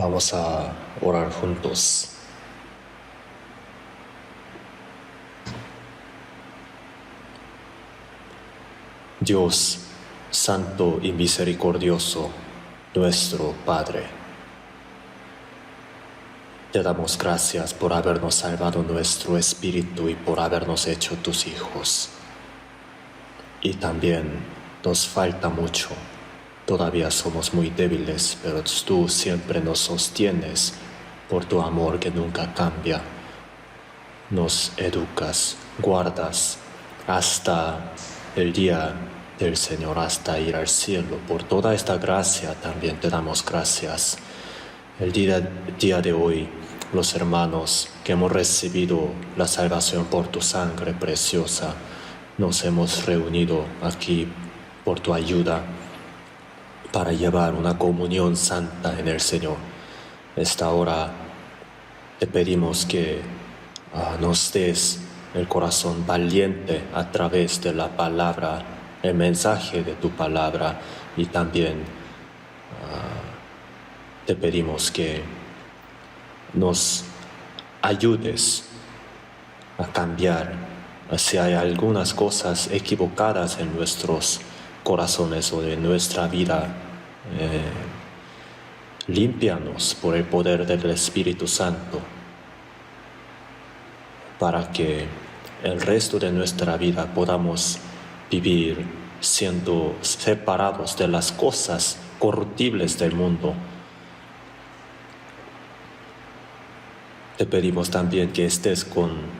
Vamos a orar juntos. Dios, santo y misericordioso, nuestro Padre, te damos gracias por habernos salvado nuestro espíritu y por habernos hecho tus hijos. Y también nos falta mucho. Todavía somos muy débiles, pero tú siempre nos sostienes por tu amor que nunca cambia. Nos educas, guardas hasta el día del Señor, hasta ir al cielo. Por toda esta gracia también te damos gracias. El día de hoy, los hermanos que hemos recibido la salvación por tu sangre preciosa, nos hemos reunido aquí por tu ayuda para llevar una comunión santa en el Señor. Esta hora te pedimos que nos des el corazón valiente a través de la palabra, el mensaje de tu palabra, y también te pedimos que nos ayudes a cambiar si hay algunas cosas equivocadas en nuestros corazones o de nuestra vida. Límpianos por el poder del Espíritu Santo para que el resto de nuestra vida podamos vivir siendo separados de las cosas corruptibles del mundo. Te pedimos también que estés con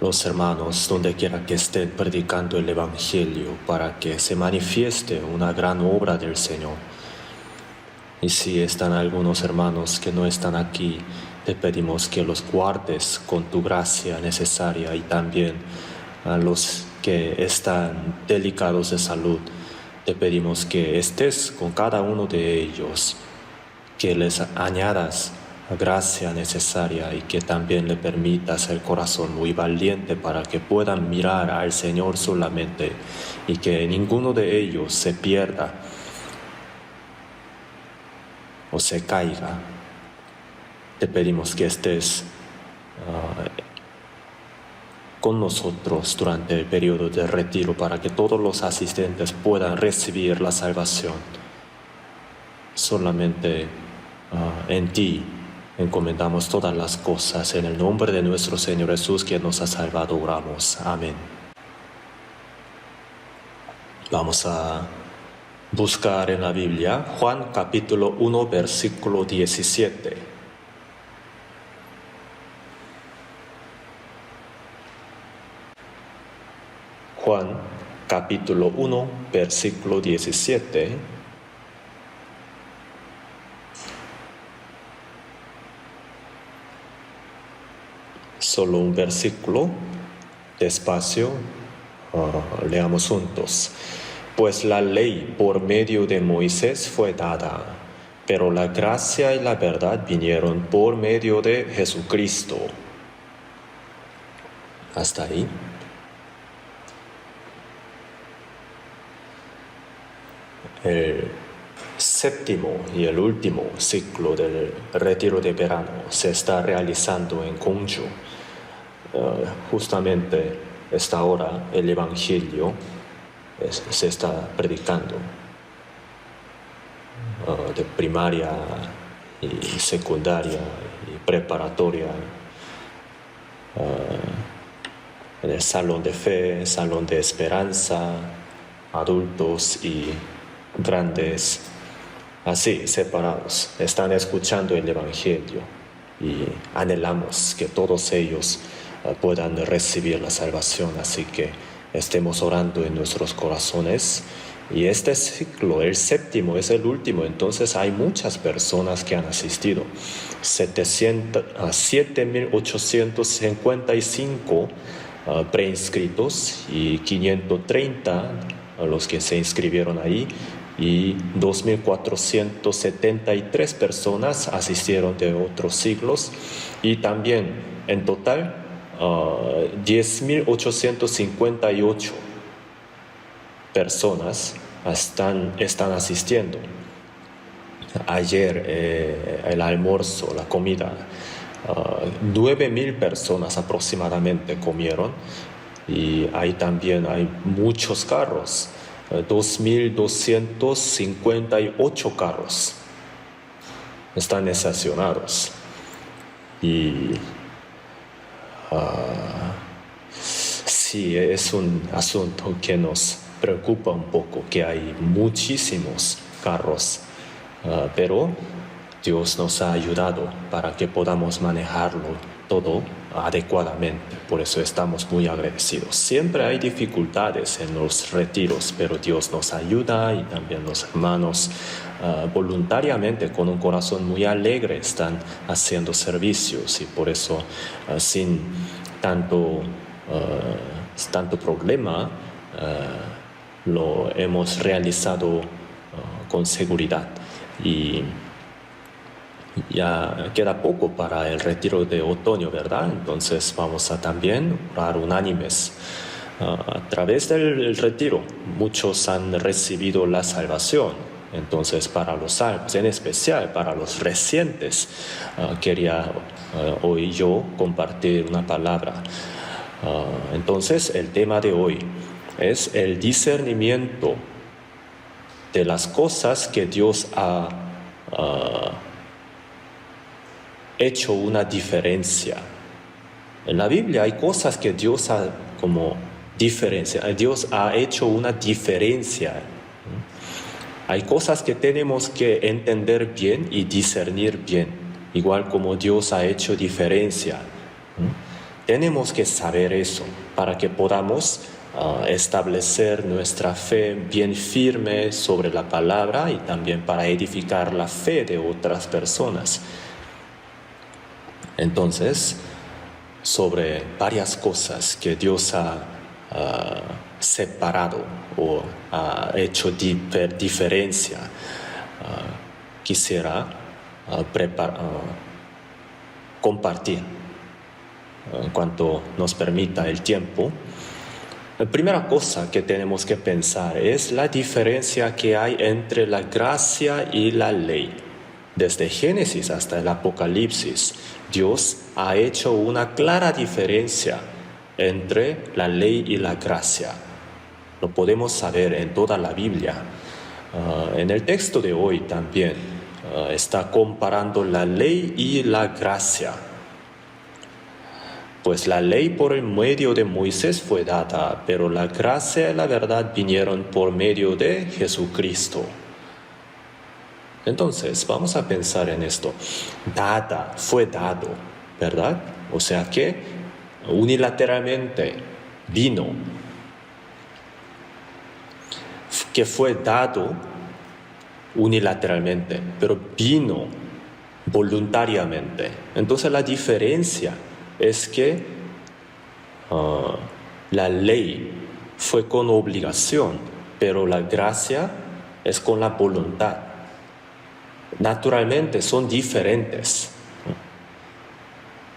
los hermanos donde quiera que estén predicando el Evangelio para que se manifieste una gran obra del Señor. Y si están algunos hermanos que no están aquí, te pedimos que los guardes con tu gracia necesaria, y también a los que están delicados de salud, te pedimos que estés con cada uno de ellos, que les añadas la gracia necesaria y que también le permitas el corazón muy valiente para que puedan mirar al Señor solamente y que ninguno de ellos se pierda o se caiga. Te pedimos que estés con nosotros durante el periodo de retiro para que todos los asistentes puedan recibir la salvación. Solamente en ti encomendamos todas las cosas. En el nombre de nuestro Señor Jesús, que nos ha salvado, oramos. Amén. Vamos a buscar en la Biblia Juan capítulo 1, versículo 17. Juan capítulo 1, versículo 17. Solo un versículo, despacio, leamos juntos. Pues la ley por medio de Moisés fue dada, pero la gracia y la verdad vinieron por medio de Jesucristo. Hasta ahí. El séptimo y el último ciclo del retiro de verano se está realizando en Gwangju. Justamente esta hora el Evangelio se está predicando de primaria y secundaria y preparatoria, en el salón de fe, salón de esperanza, adultos y grandes, así separados, están escuchando el Evangelio, y anhelamos que todos ellos puedan recibir la salvación. Así que estemos orando en nuestros corazones. Y este ciclo, el séptimo, es el último, entonces hay muchas personas que han asistido. 7.855 preinscritos y 530 los que se inscribieron ahí, y 2.473 personas asistieron de otros siglos, y también en total 10.858 personas están asistiendo. Ayer el almuerzo, la comida, 9,000 personas aproximadamente comieron y ahí también hay muchos carros, 2,258 carros están estacionados y sí, es un asunto que nos preocupa un poco, que hay muchísimos carros, pero Dios nos ha ayudado para que podamos manejarlo todo adecuadamente. Por eso estamos muy agradecidos. Siempre hay dificultades en los retiros, pero Dios nos ayuda y también los hermanos voluntariamente, con un corazón muy alegre, están haciendo servicios y por eso sin tanto problema lo hemos realizado con seguridad. Y ya queda poco para el retiro de otoño, ¿verdad? Entonces vamos a también orar unánimes. A través del retiro, muchos han recibido la salvación. Entonces, para los salvos, en especial para los recientes, quería hoy yo compartir una palabra. Entonces, el tema de hoy es el discernimiento de las cosas que Dios ha hecho una diferencia. En la Biblia hay cosas que Dios ha como diferencia. Dios ha hecho una diferencia. Hay cosas que tenemos que entender bien y discernir bien, igual como Dios ha hecho diferencia. Tenemos que saber eso para que podamos establecer nuestra fe bien firme sobre la palabra y también para edificar la fe de otras personas. Entonces, sobre varias cosas que Dios ha separado o ha hecho diferencia, quisiera compartir en cuanto nos permita el tiempo. La primera cosa que tenemos que pensar es la diferencia que hay entre la gracia y la ley. Desde Génesis hasta el Apocalipsis, Dios ha hecho una clara diferencia entre la ley y la gracia. Lo podemos saber en toda la Biblia. En el texto de hoy también está comparando la ley y la gracia. Pues la ley por el medio de Moisés fue dada, pero la gracia y la verdad vinieron por medio de Jesucristo. Entonces, vamos a pensar en esto. Fue dado, ¿verdad? O sea que unilateralmente vino. Que fue dado unilateralmente, pero vino voluntariamente. Entonces, la diferencia es que la ley fue con obligación, pero la gracia es con la voluntad. Naturalmente son diferentes.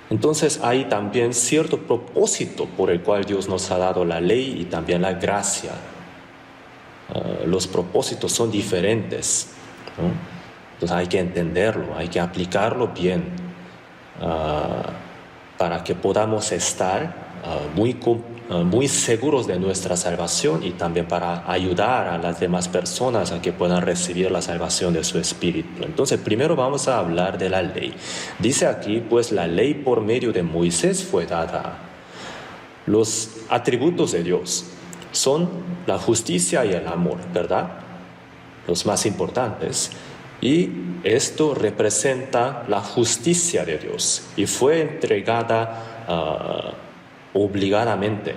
Entonces hay también cierto propósito por el cual Dios nos ha dado la ley y también la gracia. Los propósitos son diferentes, ¿no? Entonces hay que entenderlo, hay que aplicarlo bien para que podamos estar muy seguros de nuestra salvación y también para ayudar a las demás personas a que puedan recibir la salvación de su espíritu. Entonces, primero vamos a hablar de la ley. Dice aquí, pues la ley por medio de Moisés fue dada. Los atributos de Dios son la justicia y el amor, ¿verdad? Los más importantes. Y esto representa la justicia de Dios y fue entregada obligadamente.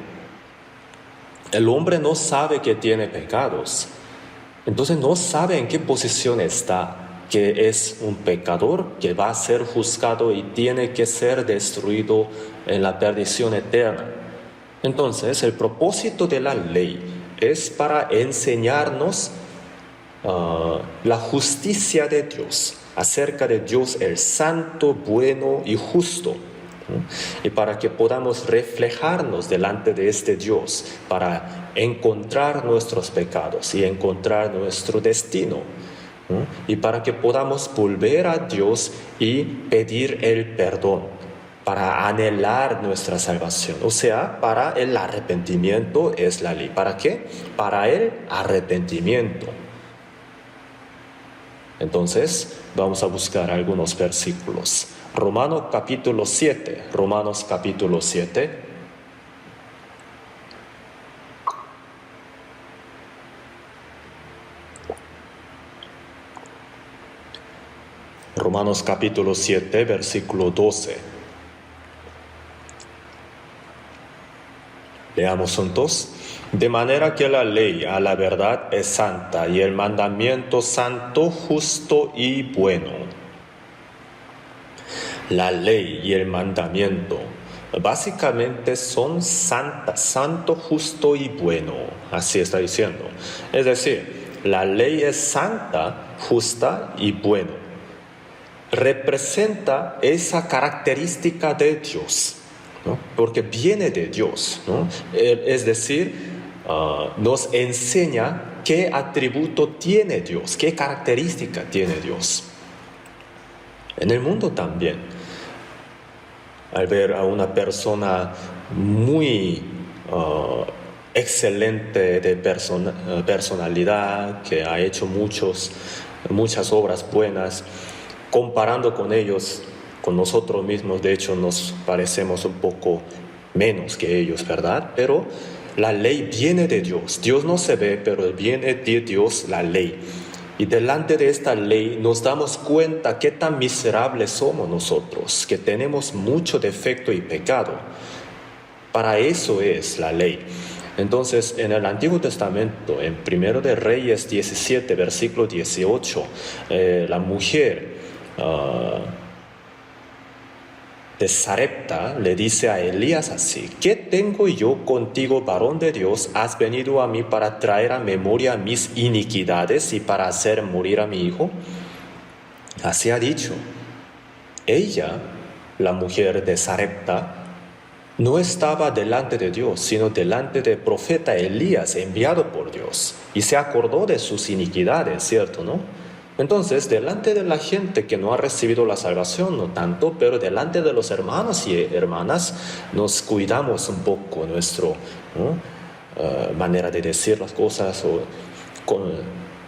El hombre no sabe que tiene pecados, entonces no sabe en qué posición está, que es un pecador que va a ser juzgado y tiene que ser destruido en la perdición eterna. Entonces el propósito de la ley es para enseñarnos la justicia de Dios, acerca de Dios el santo, bueno y justo, ¿no? Y para que podamos reflejarnos delante de este Dios, para encontrar nuestros pecados y encontrar nuestro destino. ¿no? Y para que podamos volver a Dios y pedir el perdón, para anhelar nuestra salvación. O sea, para el arrepentimiento es la ley. ¿Para qué? Para el arrepentimiento. Entonces, vamos a buscar algunos versículos. Romanos capítulo 7. Romanos capítulo 7. Romanos capítulo 7, versículo 12. Leamos juntos. De manera que la ley a la verdad es santa y el mandamiento santo, justo y bueno. La ley y el mandamiento básicamente son santas, santo, justo y bueno. Así está diciendo. Es decir, la ley es santa, justa y bueno. Representa esa característica de Dios, ¿no? Porque viene de Dios, ¿no? Es decir, nos enseña qué atributo tiene Dios, qué característica tiene Dios. En el mundo también, al ver a una persona muy excelente de personalidad, que ha hecho muchas obras buenas, comparando con ellos, con nosotros mismos, de hecho nos parecemos un poco menos que ellos, ¿verdad? Pero la ley viene de Dios. Dios no se ve, pero viene de Dios la ley. Y delante de esta ley nos damos cuenta qué tan miserables somos nosotros, que tenemos mucho defecto y pecado. Para eso es la ley. Entonces, en el Antiguo Testamento, en 1 de Reyes 17, versículo 18, la mujer de Sarepta le dice a Elías así: ¿qué tengo yo contigo, varón de Dios? ¿Has venido a mí para traer a memoria mis iniquidades y para hacer morir a mi hijo? Así ha dicho. Ella, la mujer de Sarepta, no estaba delante de Dios, sino delante del profeta Elías, enviado por Dios, y se acordó de sus iniquidades, ¿cierto, no? Entonces, delante de la gente que no ha recibido la salvación, no tanto, pero delante de los hermanos y hermanas, nos cuidamos un poco nuestra manera de decir las cosas,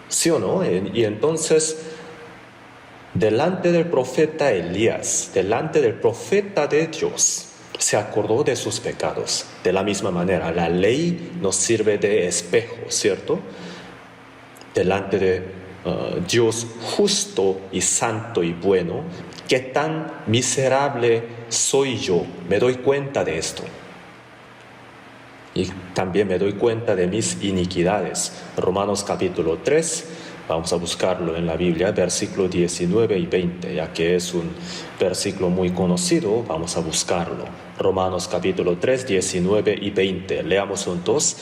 ¿sí o no? Y entonces, delante del profeta Elías, delante del profeta de Dios, se acordó de sus pecados. De la misma manera, la ley nos sirve de espejo, ¿cierto? Delante de Dios justo y santo y bueno, qué tan miserable soy yo. Me doy cuenta de esto. Y también me doy cuenta de mis iniquidades. Romanos capítulo 3, vamos a buscarlo en la Biblia, versículos 19 y 20, ya que es un versículo muy conocido, vamos a buscarlo. Romanos capítulo 3, 19 y 20, leamos juntos.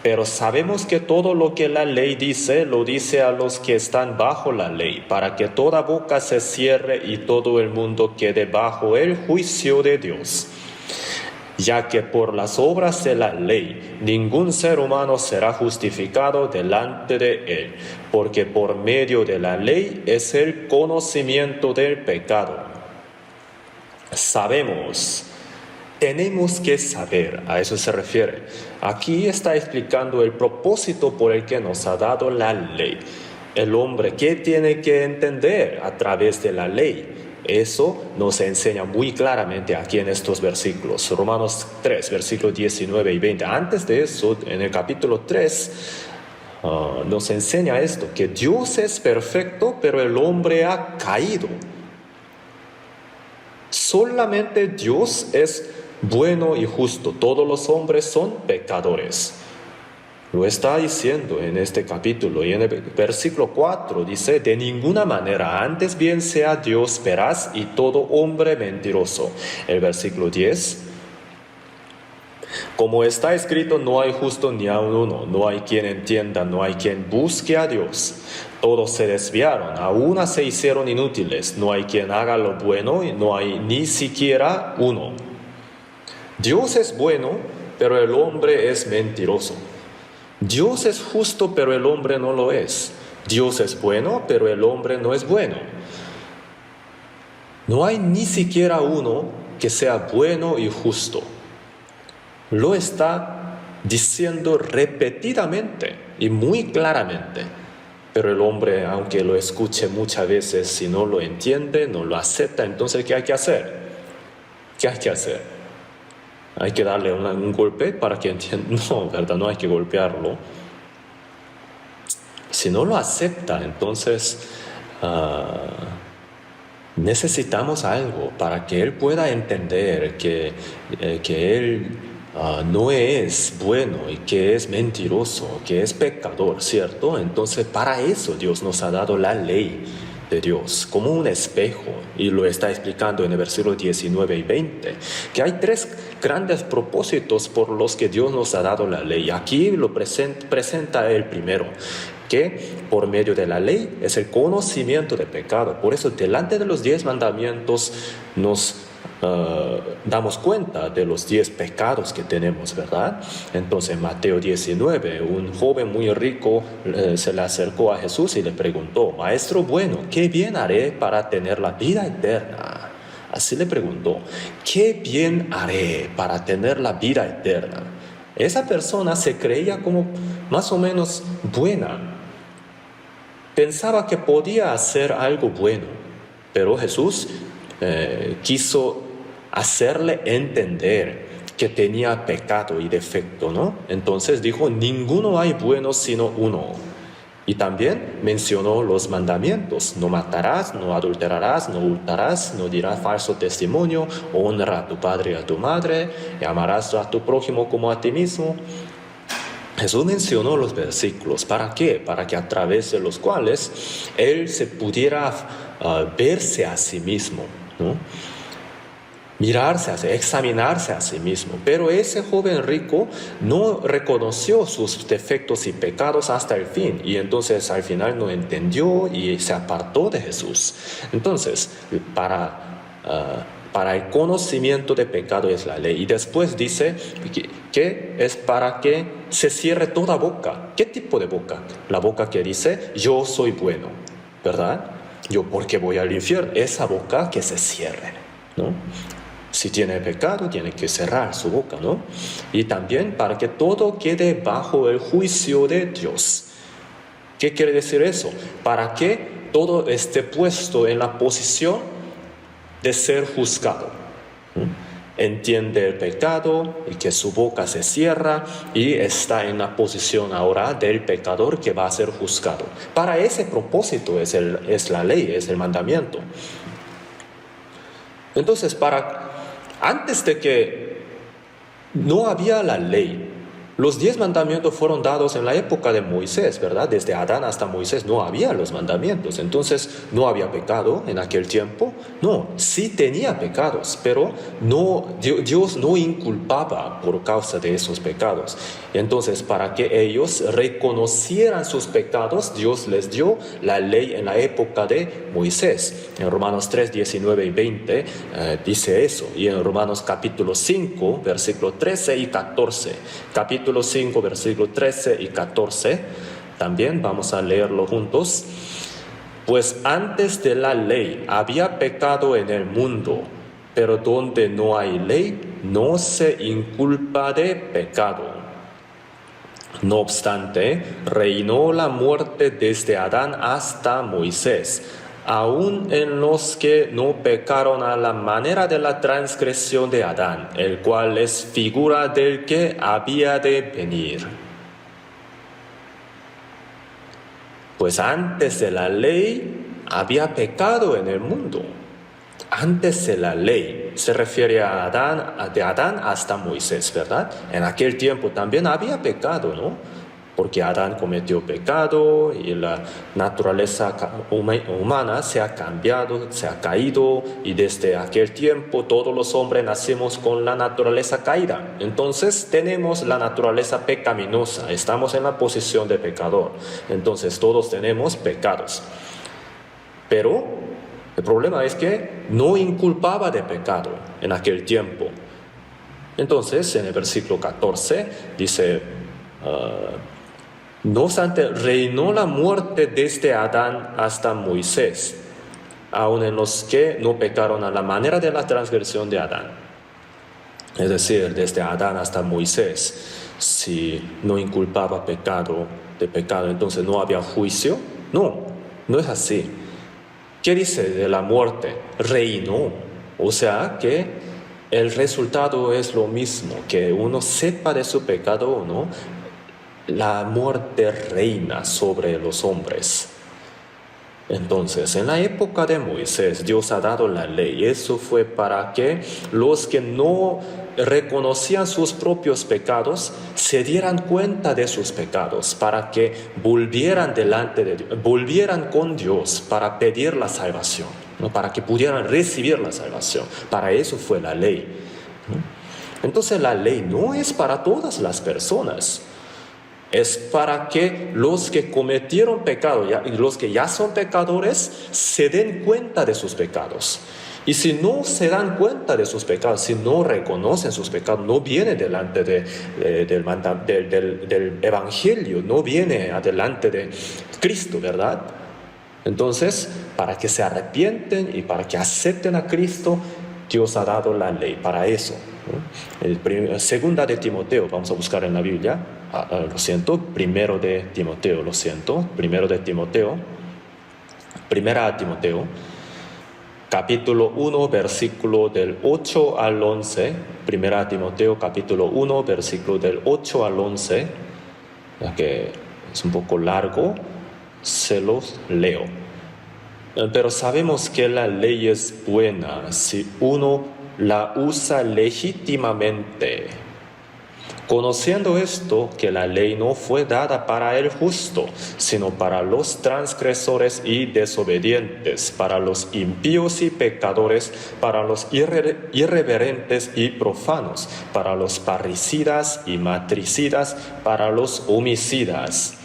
Pero sabemos que todo lo que la ley dice, lo dice a los que están bajo la ley, para que toda boca se cierre y todo el mundo quede bajo el juicio de Dios. Ya que por las obras de la ley ningún ser humano será justificado delante de él, porque por medio de la ley es el conocimiento del pecado. Sabemos, tenemos que saber, a eso se refiere. Aquí está explicando el propósito por el que nos ha dado la ley. El hombre, ¿qué tiene que entender a través de la ley? Eso nos enseña muy claramente aquí en estos versículos. Romanos 3, versículos 19 y 20. Antes de eso, en el capítulo 3, nos enseña esto, que Dios es perfecto, pero el hombre ha caído. Solamente Dios es bueno y justo. Todos los hombres son pecadores. Lo está diciendo en este capítulo, y en el versículo 4 dice: de ninguna manera, antes bien sea Dios veraz y todo hombre mentiroso. El versículo 10: como está escrito, no hay justo ni aun uno, no hay quien entienda, no hay quien busque a Dios. Todos se desviaron, a una se hicieron inútiles, no hay quien haga lo bueno y no hay ni siquiera uno. Dios es bueno, pero el hombre es mentiroso. Dios es justo, pero el hombre no lo es. Dios es bueno, pero el hombre no es bueno. No hay ni siquiera uno que sea bueno y justo. Lo está diciendo repetidamente y muy claramente. Pero el hombre, aunque lo escuche muchas veces, si no lo entiende, no lo acepta, entonces ¿qué hay que hacer? ¿Qué hay que hacer? ¿Hay que darle un golpe para que entienda? No, ¿verdad? No hay que golpearlo. Si no lo acepta, entonces necesitamos algo para que él pueda entender que él no es bueno y que es mentiroso, que es pecador, ¿cierto? Entonces para eso Dios nos ha dado la ley de Dios como un espejo, y lo está explicando en el versículo 19 y 20, que hay tres grandes propósitos por los que Dios nos ha dado la ley. Aquí lo presenta el primero, que por medio de la ley es el conocimiento de pecado. Por eso delante de los 10 mandamientos nos damos cuenta de los 10 pecados que tenemos, ¿verdad? Entonces en Mateo 19, un joven muy rico se le acercó a Jesús y le preguntó: Maestro bueno, ¿qué bien haré para tener la vida eterna? Así le preguntó: ¿qué bien haré para tener la vida eterna? Esa persona se creía como más o menos buena. Pensaba que podía hacer algo bueno, pero Jesús quiso hacerle entender que tenía pecado y defecto, ¿no? Entonces dijo: ninguno hay bueno sino uno. Y también mencionó los mandamientos: no matarás, no adulterarás, no hurtarás, no dirás falso testimonio, honra a tu padre y a tu madre, y amarás a tu prójimo como a ti mismo. Jesús mencionó los versículos. ¿Para qué? Para que a través de los cuales él se pudiera verse a sí mismo, ¿no? Mirarse, examinarse a sí mismo. Pero ese joven rico no reconoció sus defectos y pecados hasta el fin, y entonces al final no entendió y se apartó de Jesús. Entonces, para el conocimiento de pecado es la ley. Y después dice que es para que se cierre toda boca. ¿Qué tipo de boca? La boca que dice: yo soy bueno, ¿verdad? Yo, ¿por qué voy al infierno? Esa boca que se cierre, ¿no? Si tiene pecado, tiene que cerrar su boca, ¿no? Y también para que todo quede bajo el juicio de Dios. ¿Qué quiere decir eso? Para que todo esté puesto en la posición de ser juzgado. Entiende el pecado y que su boca se cierra y está en la posición ahora del pecador que va a ser juzgado. Para ese propósito es la ley, es el mandamiento. Entonces, antes de que no había la ley, los 10 mandamientos fueron dados en la época de Moisés, ¿verdad? Desde Adán hasta Moisés no había los mandamientos. Entonces, ¿no había pecado en aquel tiempo? No, sí tenía pecados, pero Dios no inculpaba por causa de esos pecados. Entonces, para que ellos reconocieran sus pecados, Dios les dio la ley en la época de Moisés. En Romanos 3, 19 y 20 dice eso. Y en Romanos capítulo 5, versículo 13 y 14. Capítulo 5, versículo 13 y 14, también vamos a leerlo juntos. Pues antes de la ley había pecado en el mundo, pero donde no hay ley, no se inculpa de pecado. No obstante, reinó la muerte desde Adán hasta Moisés, aun en los que no pecaron a la manera de la transgresión de Adán, el cual es figura del que había de venir. Pues antes de la ley había pecado en el mundo. Antes de la ley se refiere a Adán, de Adán hasta Moisés, ¿verdad? En aquel tiempo también había pecado, ¿no? Porque Adán cometió pecado y la naturaleza humana se ha cambiado, se ha caído, y desde aquel tiempo todos los hombres nacemos con la naturaleza caída. Entonces tenemos la naturaleza pecaminosa, estamos en la posición de pecador. Entonces todos tenemos pecados. Pero el problema es que no inculpaba de pecado en aquel tiempo. Entonces en el versículo 14 dice: No obstante, reinó la muerte desde Adán hasta Moisés, aun en los que no pecaron a la manera de la transgresión de Adán. Es decir, desde Adán hasta Moisés, si no inculpaba de pecado, entonces no había juicio. No, no es así. ¿Qué dice de la muerte? Reinó. O sea que el resultado es lo mismo, que uno sepa de su pecado o no, la muerte reina sobre los hombres. Entonces, en la época de Moisés, Dios ha dado la ley. Eso fue para que los que no reconocían sus propios pecados se dieran cuenta de sus pecados, para que volvieran con Dios para pedir la salvación, ¿no? Para que pudieran recibir la salvación. Para eso fue la ley, ¿no? Entonces, la ley no es para todas las personas. Es para que los que cometieron pecado y los que ya son pecadores se den cuenta de sus pecados. Y si no se dan cuenta de sus pecados, si no reconocen sus pecados, no viene delante del Evangelio, no viene adelante de Cristo, ¿verdad? Entonces, para que se arrepienten y para que acepten a Cristo, Dios ha dado la ley para eso, ¿no? Segunda de Timoteo, vamos a buscar en la Biblia. Primero de Timoteo, primera Timoteo, capítulo 1, versículo del 8 al 11, primera Timoteo, capítulo 1, versículo del 8 al 11, ya que es un poco largo, se los leo. Pero sabemos que la ley es buena si uno la usa legítimamente, conociendo esto, que la ley no fue dada para el justo, sino para los transgresores y desobedientes, para los impíos y pecadores, para los irreverentes y profanos, para los parricidas y matricidas, para los homicidas,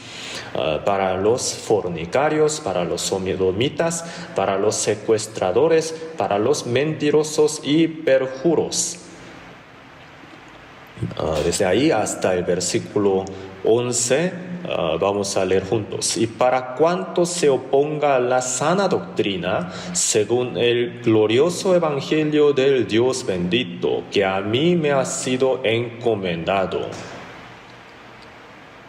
para los fornicarios, para los sodomitas, para los secuestradores, para los mentirosos y perjuros. Desde ahí hasta el versículo 11 vamos a leer juntos. Y para cuanto se oponga a la sana doctrina, según el glorioso evangelio del Dios bendito, que a mí me ha sido encomendado.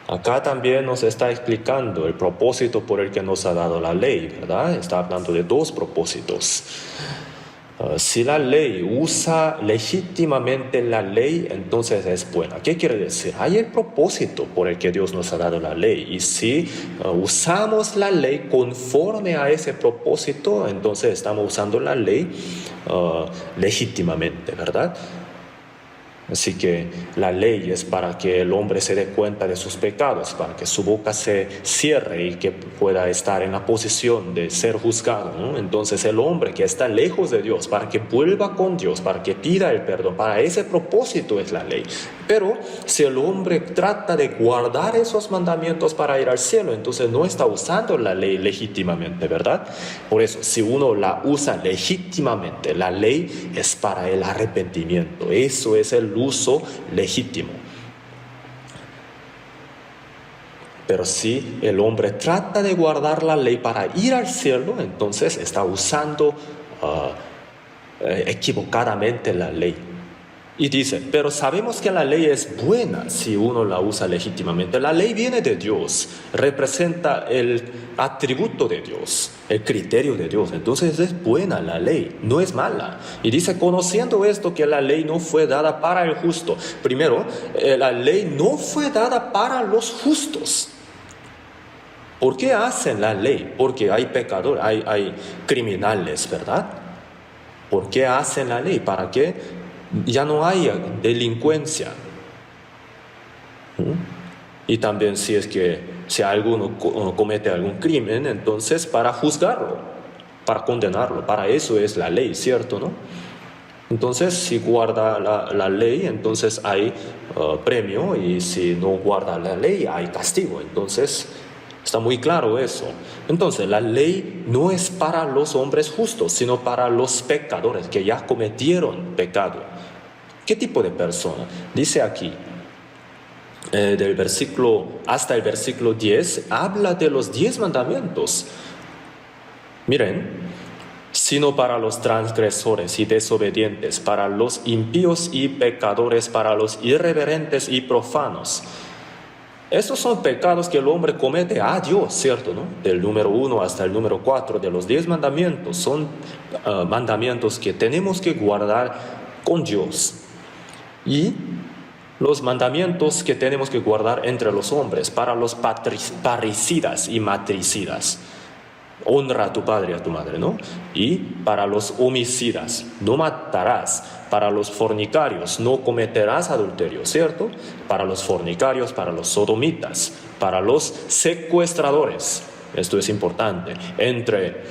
Acá también nos está explicando el propósito por el que nos ha dado la ley, ¿verdad? Está hablando de dos propósitos. Si la ley usa legítimamente la ley, entonces es buena. ¿Qué quiere decir? Hay el propósito por el que Dios nos ha dado la ley. Y si usamos la ley conforme a ese propósito, entonces estamos usando la ley legítimamente, ¿verdad? Así que la ley es para que el hombre se dé cuenta de sus pecados, para que su boca se cierre y que pueda estar en la posición de ser juzgado, ¿no? Entonces el hombre que está lejos de Dios, para que vuelva con Dios, para que pida el perdón, para ese propósito es la ley. Pero si el hombre trata de guardar esos mandamientos para ir al cielo, entonces no está usando la ley legítimamente, ¿verdad? Por eso, si uno la usa legítimamente, la ley es para el arrepentimiento. Eso es el uso legítimo. Pero si el hombre trata de guardar la ley para ir al cielo, entonces está usando equivocadamente la ley. Y dice, pero sabemos que la ley es buena si uno la usa legítimamente. La ley viene de Dios, representa el atributo de Dios, el criterio de Dios. Entonces es buena la ley, no es mala. Y dice, conociendo esto, que la ley no fue dada para el justo. Primero, la ley no fue dada para los justos. ¿Por qué hacen la ley? Porque hay pecadores, hay criminales, ¿verdad? ¿Por qué hacen la ley? ¿Para qué? Ya no haya delincuencia. Y también si alguno comete algún crimen, entonces para juzgarlo, para condenarlo. Para eso es la ley, ¿cierto, no? Entonces si guarda la ley, entonces hay premio, y si no guarda la ley hay castigo. Entonces está muy claro eso. Entonces la ley no es para los hombres justos, sino para los pecadores que ya cometieron pecado. ¿Qué tipo de persona? Dice aquí, del versículo hasta el versículo 10, habla de los 10 mandamientos. Miren, sino para los transgresores y desobedientes, para los impíos y pecadores, para los irreverentes y profanos. Estos son pecados que el hombre comete a Dios, ¿cierto? ¿No? Del número 1 hasta el número 4 de los 10 mandamientos son mandamientos que tenemos que guardar con Dios. Y los mandamientos que tenemos que guardar entre los hombres, para los parricidas y matricidas. Honra a tu padre y a tu madre, ¿no? Y para los homicidas, no matarás. Para los fornicarios, no cometerás adulterio, ¿cierto? Para los fornicarios, para los sodomitas, para los secuestradores. Esto es importante. Entre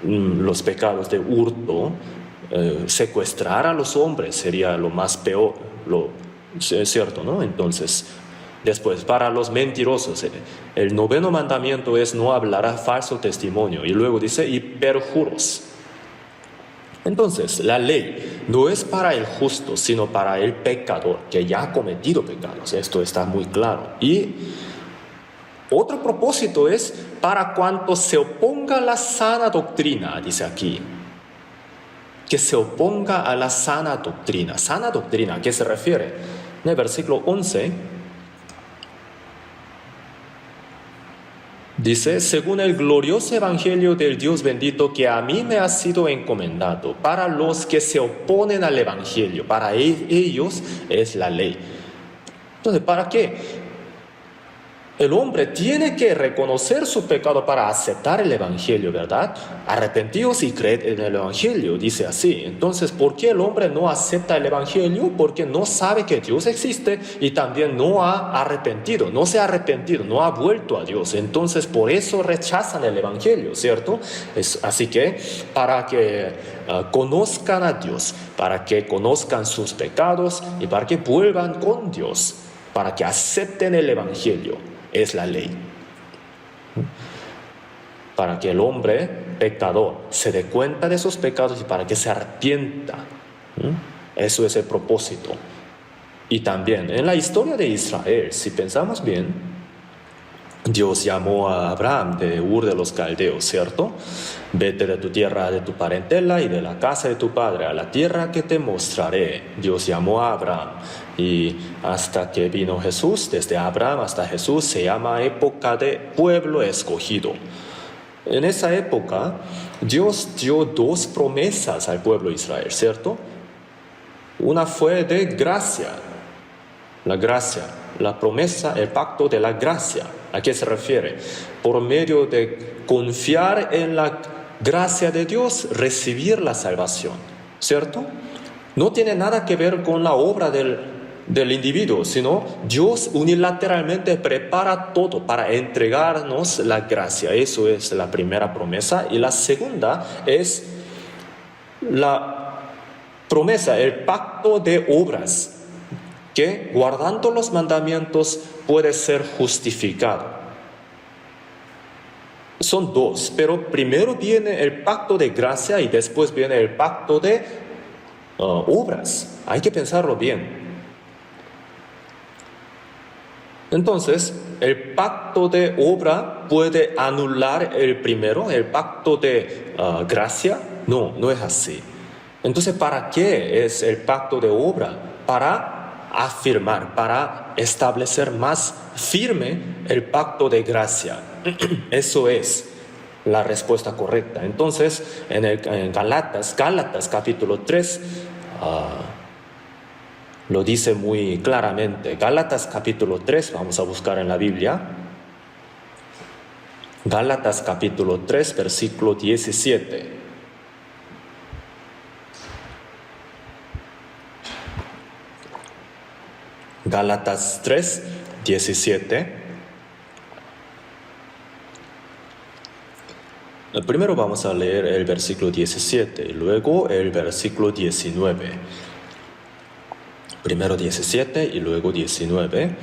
los pecados de hurto, secuestrar a los hombres sería lo más peor, ¿cierto? ¿No? Entonces, después, para los mentirosos, el 9º mandamiento es no hablará falso testimonio. Y luego dice, y perjuros. Entonces, la ley no es para el justo, sino para el pecador, que ya ha cometido pecados. Esto está muy claro. Y otro propósito es para cuanto se oponga a la sana doctrina, dice aquí. Que se oponga a la sana doctrina. ¿Sana doctrina a qué se refiere? En el versículo 11 dice, según el glorioso evangelio del Dios bendito que a mí me ha sido encomendado, para los que se oponen al evangelio, para ellos es la ley. Entonces, ¿para qué? El hombre tiene que reconocer su pecado para aceptar el evangelio, ¿verdad? Arrepentidos y creed en el evangelio, dice así. Entonces, ¿por qué el hombre no acepta el evangelio? Porque no sabe que Dios existe y también no ha arrepentido, no se ha arrepentido, no ha vuelto a Dios. Entonces, por eso rechazan el evangelio, ¿cierto? Así que, para que conozcan a Dios, para que conozcan sus pecados y para que vuelvan con Dios, para que acepten el evangelio. Es la ley. Para que el hombre pecador se dé cuenta de sus pecados y para que se arrepienta. Eso es el propósito. Y también en la historia de Israel, si pensamos bien, Dios llamó a Abraham de Ur de los Caldeos, ¿cierto? Vete de tu tierra, de tu parentela y de la casa de tu padre a la tierra que te mostraré. Dios llamó a Abraham. Y hasta que vino Jesús, desde Abraham hasta Jesús, se llama época de pueblo escogido. En esa época, Dios dio 2 promesas al pueblo de Israel, ¿cierto? Una fue de gracia, la promesa, el pacto de la gracia. ¿A qué se refiere? Por medio de confiar en la gracia de Dios, recibir la salvación, ¿cierto? No tiene nada que ver con la obra del individuo, sino Dios unilateralmente prepara todo para entregarnos la gracia. Eso es la primera promesa. Y la segunda es la promesa, el pacto de obras, que guardando los mandamientos puede ser justificado. Son 2, pero primero viene el pacto de gracia y después viene el pacto de obras. Hay que pensarlo bien. Entonces, el pacto de obra puede anular el primero, el pacto de gracia. No es así. Entonces, ¿para qué es el pacto de obra? Para afirmar, para establecer más firme el pacto de gracia. Eso es la respuesta correcta. Entonces, en Gálatas capítulo 3, lo dice muy claramente. Gálatas capítulo 3, vamos a buscar en la Biblia. Gálatas capítulo 3, versículo 17. Gálatas 3, 17. Primero vamos a leer el versículo 17 y luego el versículo 19. Primero 17 y luego 19.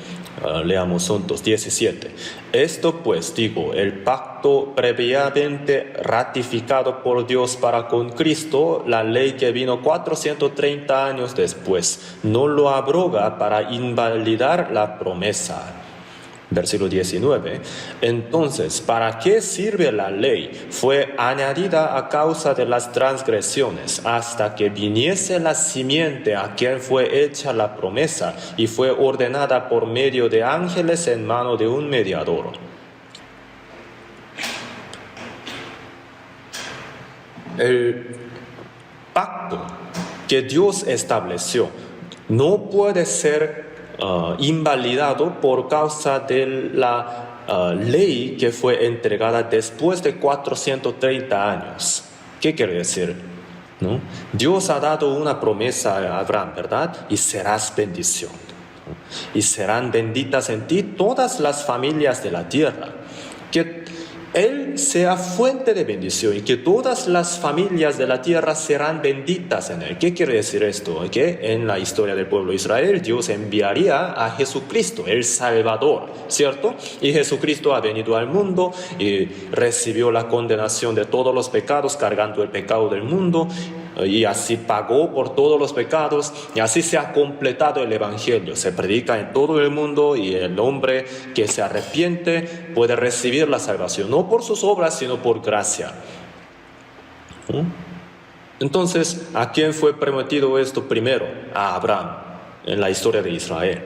Leamos juntos, 17. Esto pues digo, el pacto previamente ratificado por Dios para con Cristo, la ley que vino 430 años después, no lo abroga para invalidar la promesa. Versículo 19. Entonces, ¿para qué sirve la ley? Fue añadida a causa de las transgresiones, hasta que viniese la simiente a quien fue hecha la promesa, y fue ordenada por medio de ángeles en mano de un mediador. El pacto que Dios estableció no puede ser invalidado por causa de la ley que fue entregada después de 430 años. ¿Qué quiere decir? ¿No? Dios ha dado una promesa a Abraham, ¿verdad? Y serás bendición, ¿no? Y serán benditas en ti todas las familias de la tierra. Que Él sea fuente de bendición y que todas las familias de la tierra serán benditas en Él. ¿Qué quiere decir esto? Que en la historia del pueblo de Israel, Dios enviaría a Jesucristo, el Salvador, ¿cierto? Y Jesucristo ha venido al mundo y recibió la condenación de todos los pecados, cargando el pecado del mundo, y así pagó por todos los pecados, y así se ha completado el Evangelio. Se predica en todo el mundo y el hombre que se arrepiente puede recibir la salvación, no por sus obras, sino por gracia. Entonces, ¿a quién fue prometido esto primero? A Abraham, en la historia de Israel.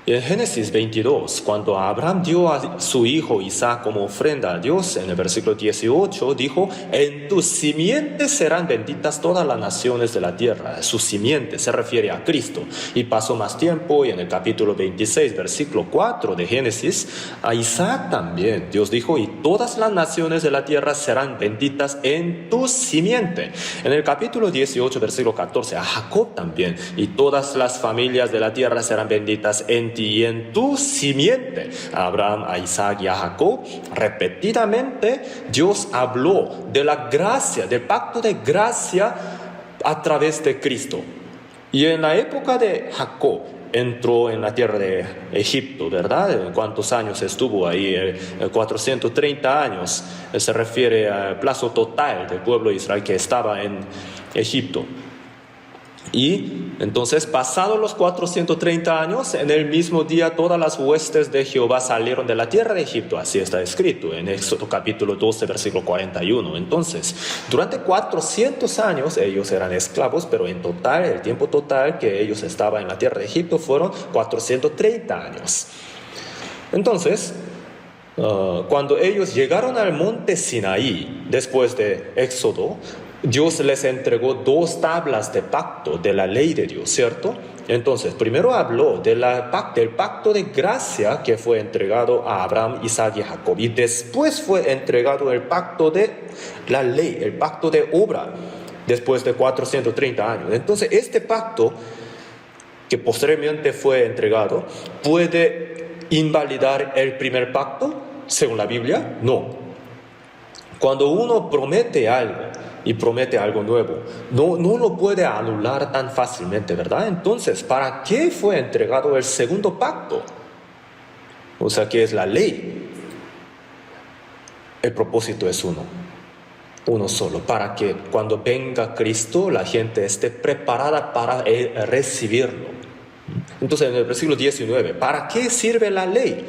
Y en Génesis 22, cuando Abraham dio a su hijo Isaac como ofrenda a Dios, en el versículo 18 dijo: en tu simiente serán benditas todas las naciones de la tierra. Su simiente se refiere a Cristo. Y pasó más tiempo, y en el capítulo 26, versículo 4 de Génesis, a Isaac también Dios dijo: y todas las naciones de la tierra serán benditas en tu simiente. En el capítulo 18, versículo 14, a Jacob también: y todas las familias de la tierra serán benditas en ti y en tu simiente. A Abraham, a Isaac y a Jacob, repetidamente Dios habló de la gracia, del pacto de gracia a través de Cristo. Y en la época de Jacob entró en la tierra de Egipto, ¿verdad? ¿Cuántos años estuvo ahí? 430 años. Se refiere al plazo total del pueblo de Israel que estaba en Egipto. Y entonces, pasados los 430 años, en el mismo día todas las huestes de Jehová salieron de la tierra de Egipto. Así está escrito en Éxodo capítulo 12, versículo 41. Entonces, durante 400 años ellos eran esclavos, pero en total, el tiempo total que ellos estaban en la tierra de Egipto fueron 430 años. Entonces, cuando ellos llegaron al monte Sinaí, después de Éxodo, Dios les entregó 2 tablas de pacto de la ley de Dios, ¿cierto? Entonces, primero habló del pacto de gracia que fue entregado a Abraham, Isaac y Jacob. Y después fue entregado el pacto de la ley, el pacto de obra, después de 430 años. Entonces, este pacto que posteriormente fue entregado, ¿puede invalidar el primer pacto, según la Biblia? No. Cuando uno promete algo, y promete algo nuevo, no lo puede anular tan fácilmente, ¿verdad? Entonces, ¿para qué fue entregado el segundo pacto? O sea, ¿qué es la ley? El propósito es uno solo, para que cuando venga Cristo la gente esté preparada para recibirlo. Entonces, en el versículo 19, ¿para qué sirve la ley?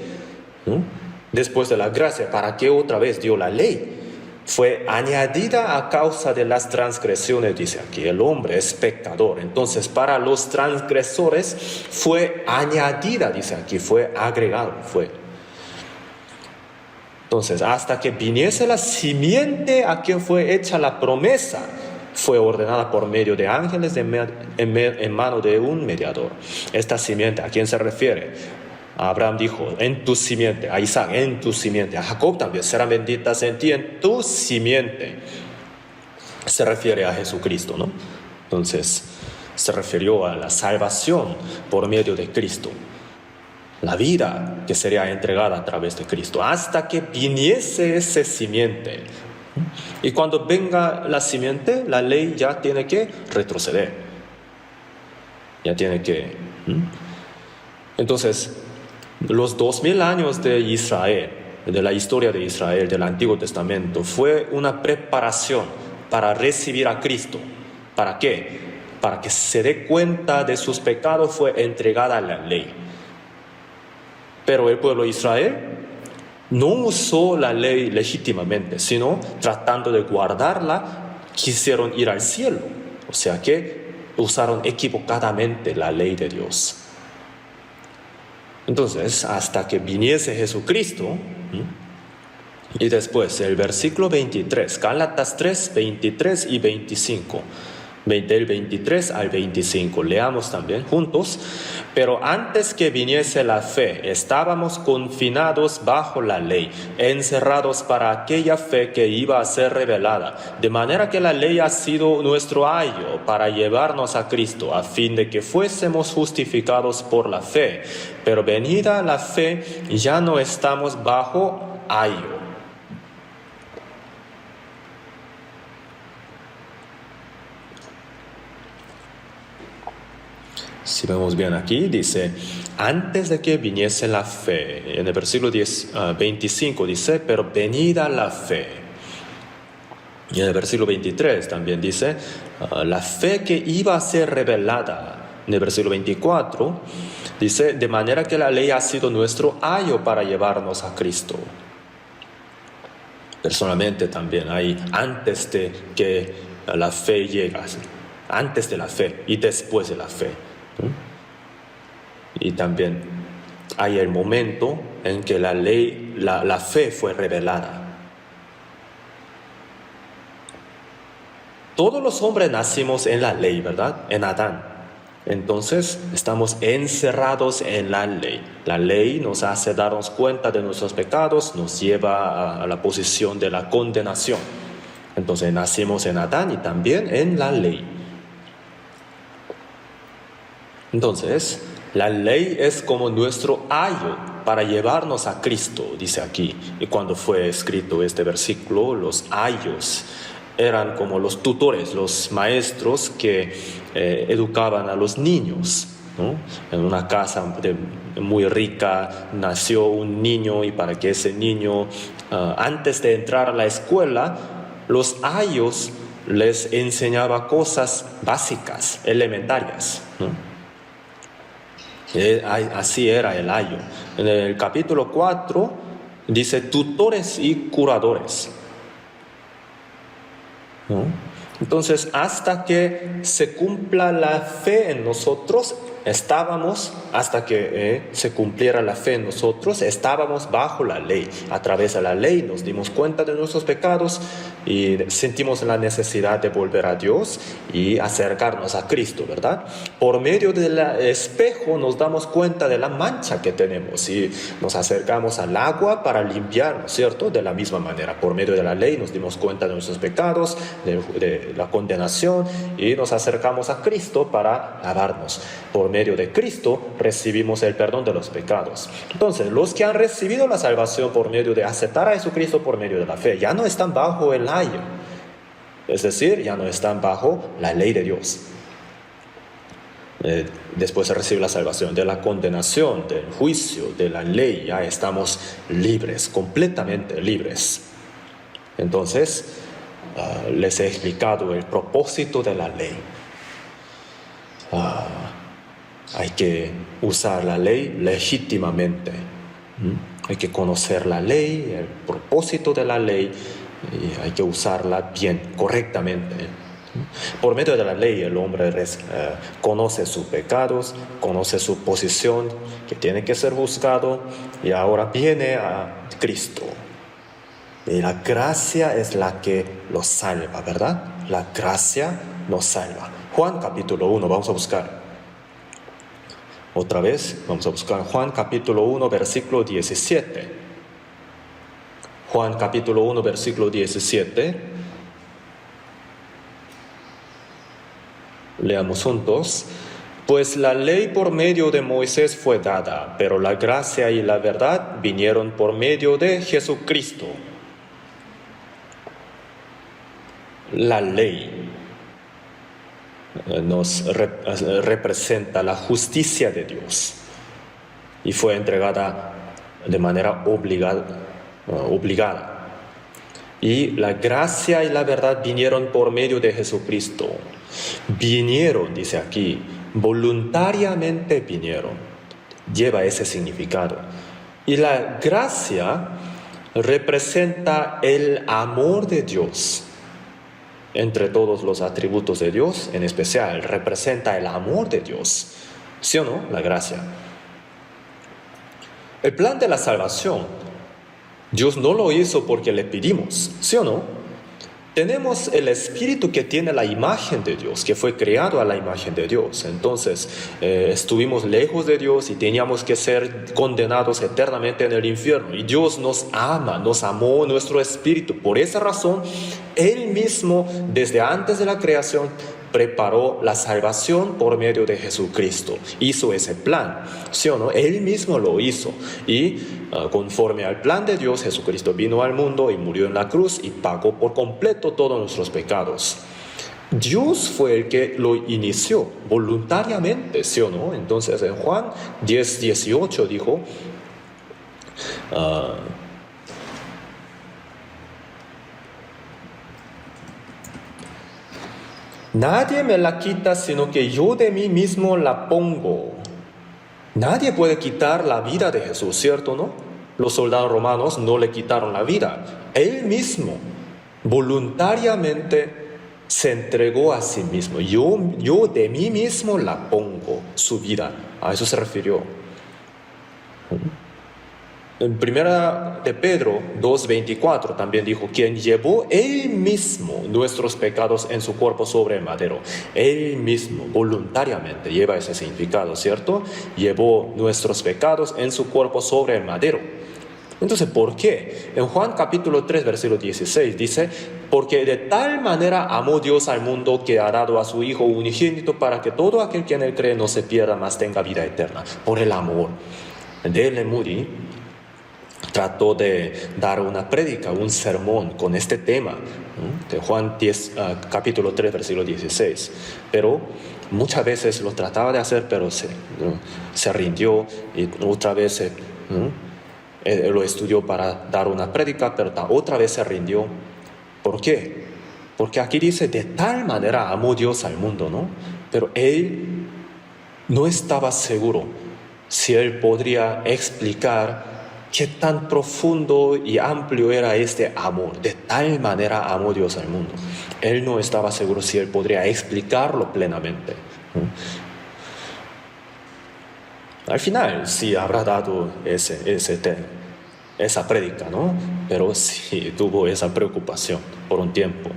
¿No? Después de la gracia, ¿para qué otra vez dio la ley? Fue añadida a causa de las transgresiones, dice aquí. El hombre es pecador. Entonces, para los transgresores fue añadida, dice aquí, fue agregado, fue. Entonces, hasta que viniese la simiente a quien fue hecha la promesa, fue ordenada por medio de ángeles en mano de un mediador. Esta simiente, ¿a quién se refiere? Abraham dijo: en tu simiente. A Isaac: en tu simiente. A Jacob también: serán benditas en ti, en tu simiente. Se refiere a Jesucristo, ¿no? Entonces, se refirió a la salvación por medio de Cristo, la vida que sería entregada a través de Cristo, hasta que viniese ese simiente. Y cuando venga la simiente, la ley ya tiene que retroceder. Ya tiene que... Entonces, Los 2000 años de Israel, de la historia de Israel, del Antiguo Testamento, fue una preparación para recibir a Cristo. ¿Para qué? Para que se dé cuenta de sus pecados fue entregada la ley. Pero el pueblo de Israel no usó la ley legítimamente, sino tratando de guardarla, quisieron ir al cielo. O sea que usaron equivocadamente la ley de Dios. Entonces, hasta que viniese Jesucristo, y después el versículo 23, Gálatas 3, 23 y 25, del 23 al 25, leamos también juntos. Pero antes que viniese la fe, estábamos confinados bajo la ley, encerrados para aquella fe que iba a ser revelada, de manera que la ley ha sido nuestro ayo para llevarnos a Cristo, a fin de que fuésemos justificados por la fe. Pero venida la fe, ya no estamos bajo ayo. Si vemos bien aquí, dice, antes de que viniese la fe, en el versículo 25 dice, pero venida la fe. Y en el versículo 23 también dice, la fe que iba a ser revelada. En el versículo 24 dice, de manera que la ley ha sido nuestro ayo para llevarnos a Cristo. Personalmente también hay antes de que la fe llegase, antes de la fe y después de la fe. Y también hay el momento en que la ley, la fe fue revelada. Todos los hombres nacimos en la ley, ¿verdad? En Adán. Entonces estamos encerrados en la ley. La ley nos hace darnos cuenta de nuestros pecados, nos lleva a la posición de la condenación. Entonces nacimos en Adán y también en la ley. Entonces, la ley es como nuestro ayo para llevarnos a Cristo, dice aquí. Y cuando fue escrito este versículo, los ayos eran como los tutores, los maestros que educaban a los niños, ¿no? En una casa muy rica nació un niño y para que ese niño, antes de entrar a la escuela, los ayos les enseñaba cosas básicas, elementarias, ¿no? Así era el ayo. En el capítulo 4 dice tutores y curadores, ¿no? Entonces, hasta que se cumpla la fe en nosotros, hasta que se cumpliera la fe en nosotros, estábamos bajo la ley. A través de la ley nos dimos cuenta de nuestros pecados y sentimos la necesidad de volver a Dios y acercarnos a Cristo, ¿verdad? Por medio del espejo nos damos cuenta de la mancha que tenemos y nos acercamos al agua para limpiarnos, ¿cierto? De la misma manera, por medio de la ley nos dimos cuenta de nuestros pecados, de la condenación y nos acercamos a Cristo para lavarnos. Por medio de Cristo recibimos el perdón de los pecados. Entonces, los que han recibido la salvación por medio de aceptar a Jesucristo por medio de la fe, ya no están bajo el ayo. Es decir, ya no están bajo la ley de Dios. Después de recibir la salvación de la condenación, del juicio, de la ley, ya estamos libres, completamente libres. Entonces, les he explicado el propósito de la ley. Hay que usar la ley legítimamente. Hay que conocer la ley, el propósito de la ley, y hay que usarla bien, correctamente. Por medio de la ley el hombre conoce sus pecados, conoce su posición, que tiene que ser juzgado, y ahora viene a Cristo. Y la gracia es la que los salva, ¿verdad? La gracia nos salva. Juan capítulo 1, vamos a buscar. Otra vez, vamos a buscar Juan capítulo 1, versículo 17. Juan capítulo 1, versículo 17. Leamos juntos. Pues la ley por medio de Moisés fue dada, pero la gracia y la verdad vinieron por medio de Jesucristo. La ley nos representa la justicia de Dios. y fue entregada de manera obligada. Y la gracia y la verdad vinieron por medio de Jesucristo. Vinieron, dice aquí, voluntariamente vinieron. Lleva ese significado. Y la gracia representa el amor de Dios. Entre todos los atributos de Dios, en especial, representa el amor de Dios. ¿Sí o no? La gracia. El plan de la salvación, Dios no lo hizo porque le pedimos, ¿sí o no? Tenemos el Espíritu que tiene la imagen de Dios, que fue creado a la imagen de Dios. Entonces, estuvimos lejos de Dios y teníamos que ser condenados eternamente en el infierno. Y Dios nos ama, nos amó nuestro Espíritu. Por esa razón, Él mismo, desde antes de la creación, preparó la salvación por medio de Jesucristo. Hizo ese plan, ¿sí o no? Él mismo lo hizo. Y conforme al plan de Dios, Jesucristo vino al mundo y murió en la cruz y pagó por completo todos nuestros pecados. Dios fue el que lo inició voluntariamente, ¿sí o no? Entonces en Juan 10:18 dijo, nadie me la quita, sino que yo de mí mismo la pongo. Nadie puede quitar la vida de Jesús, ¿cierto, no? Los soldados romanos no le quitaron la vida. Él mismo, voluntariamente, se entregó a sí mismo. Yo de mí mismo la pongo, su vida. A eso se refirió. En primera de Pedro 2:24 también dijo, quien llevó Él mismo nuestros pecados en su cuerpo sobre el madero. Él mismo, voluntariamente, lleva ese significado, ¿cierto? Llevó nuestros pecados en su cuerpo sobre el madero. Entonces, ¿por qué? En Juan capítulo 3, versículo 16 dice, porque de tal manera amó Dios al mundo que ha dado a su Hijo unigénito para que todo aquel que en Él cree no se pierda, mas tenga vida eterna. Por el amor. D.L. Moody trató de dar una prédica, un sermón con este tema, de Juan 10, capítulo 3, versículo 16. Pero muchas veces lo trataba de hacer, pero se rindió y otra vez lo estudió para dar una prédica, pero otra vez se rindió. ¿Por qué? Porque aquí dice, de tal manera amó Dios al mundo, ¿no? Pero él no estaba seguro si él podría explicar qué tan profundo y amplio era este amor. De tal manera amó Dios al mundo. Él no estaba seguro si él podría explicarlo plenamente. Al final sí habrá dado esa prédica, ¿no? Pero sí tuvo esa preocupación por un tiempo.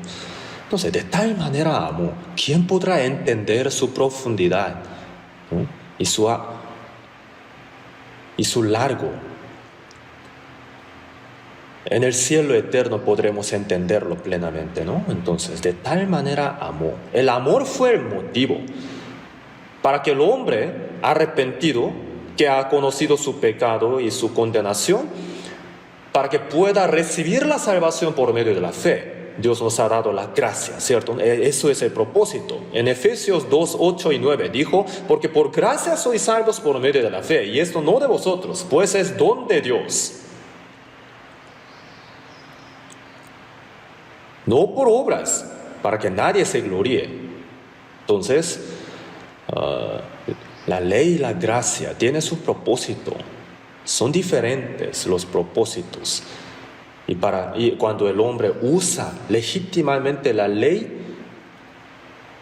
Entonces, de tal manera amó. ¿Quién podrá entender su profundidad, ¿no? y su largo? En el cielo eterno podremos entenderlo plenamente, ¿no? Entonces, de tal manera amó. El amor fue el motivo para que el hombre arrepentido, que ha conocido su pecado y su condenación, para que pueda recibir la salvación por medio de la fe. Dios nos ha dado la gracia, ¿cierto? Eso es el propósito. En Efesios 2, 8 y 9 dijo, porque por gracia sois salvos por medio de la fe, y esto no de vosotros, pues es don de Dios. No por obras, para que nadie se gloríe. Entonces, la ley y la gracia tienen su propósito. Son diferentes los propósitos. Y cuando el hombre usa legítimamente la ley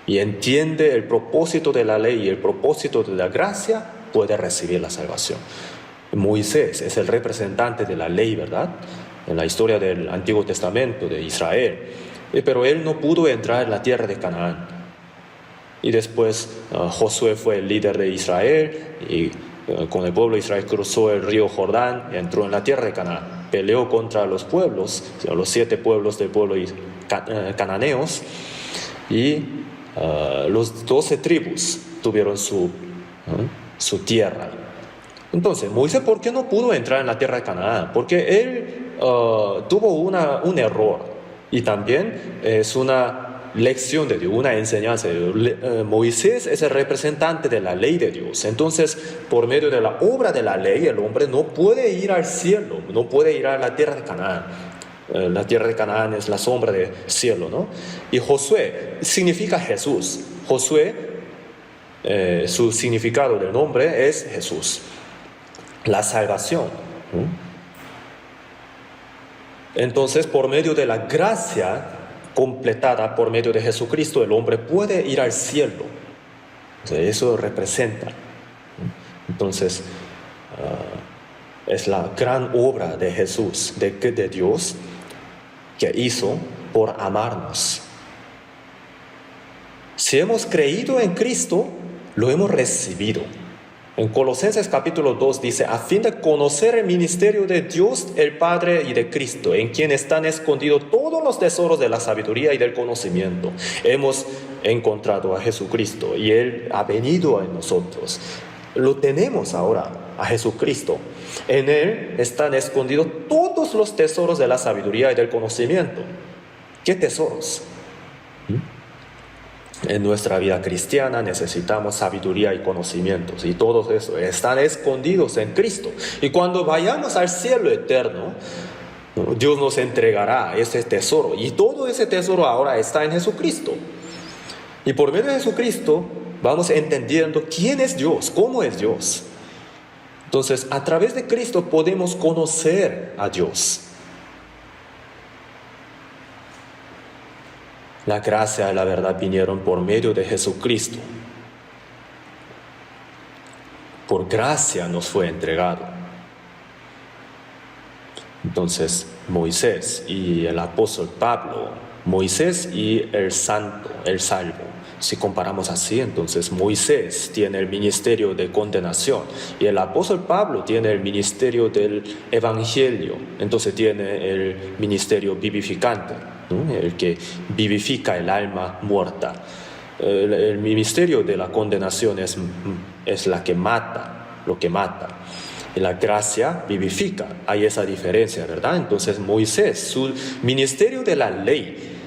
y entiende el propósito de la ley y el propósito de la gracia, puede recibir la salvación. Moisés es el representante de la ley, ¿verdad? En la historia del Antiguo Testamento de Israel. Pero él no pudo entrar en la tierra de Canaán. Y después Josué fue el líder de Israel y con el pueblo de Israel cruzó el río Jordán y entró en la tierra de Canaán. Peleó contra los pueblos, los 7 pueblos del pueblo cananeos, y los 12 tribus tuvieron su tierra. Entonces, Moisés, ¿por qué no pudo entrar en la tierra de Canaán? Porque él tuvo un error, y también es una lección de Dios, una enseñanza de Dios. Moisés es el representante de la ley de Dios. Entonces, por medio de la obra de la ley, el hombre no puede ir al cielo, no puede ir a la tierra de Canaán. La tierra de Canaán es la sombra del cielo, ¿no? Y Josué significa Jesús. Josué, su significado del nombre es Jesús, la salvación. Entonces, por medio de la gracia completada por medio de Jesucristo, el hombre puede ir al cielo. Eso representa. Entonces, es la gran obra de Jesús, de Dios, que hizo por amarnos. Si hemos creído en Cristo, lo hemos recibido. En Colosenses capítulo 2 dice, a fin de conocer el ministerio de Dios el Padre y de Cristo, en quien están escondidos todos los tesoros de la sabiduría y del conocimiento. Hemos encontrado a Jesucristo y Él ha venido a nosotros. Lo tenemos ahora, a Jesucristo. En Él están escondidos todos los tesoros de la sabiduría y del conocimiento. ¿Qué tesoros? En nuestra vida cristiana necesitamos sabiduría y conocimientos, y todo eso están escondidos en Cristo. Y cuando vayamos al cielo eterno, Dios nos entregará ese tesoro, y todo ese tesoro ahora está en Jesucristo. Y por medio de Jesucristo vamos entendiendo quién es Dios, cómo es Dios. Entonces, a través de Cristo podemos conocer a Dios. La gracia y la verdad vinieron por medio de Jesucristo. Por gracia nos fue entregado. Entonces, Moisés y el apóstol Pablo, Moisés y el santo, el salvo. Si comparamos así, entonces Moisés tiene el ministerio de condenación y el apóstol Pablo tiene el ministerio del evangelio. Entonces tiene el ministerio vivificante, ¿no? El que vivifica el alma muerta. El ministerio de la condenación es la que mata, lo que mata. Y la gracia vivifica. Hay esa diferencia, ¿verdad? Entonces Moisés, su ministerio de la ley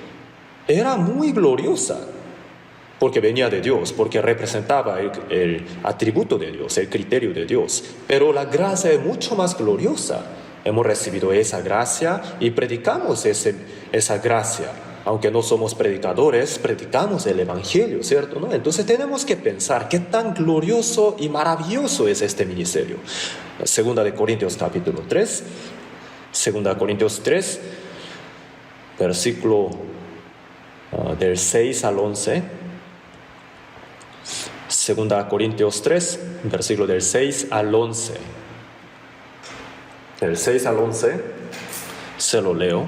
era muy gloriosa, porque venía de Dios, porque representaba el atributo de Dios, el criterio de Dios. Pero la gracia es mucho más gloriosa. Hemos recibido esa gracia y predicamos esa gracia. Aunque no somos predicadores, predicamos el evangelio, ¿cierto? ¿No? Entonces tenemos que pensar qué tan glorioso y maravilloso es este ministerio. Segunda de Corintios capítulo 3, Segunda de Corintios 3, versículo del 6 al 11. Segunda Corintios 3, versículo del 6 al 11. Del 6 al 11, se lo leo.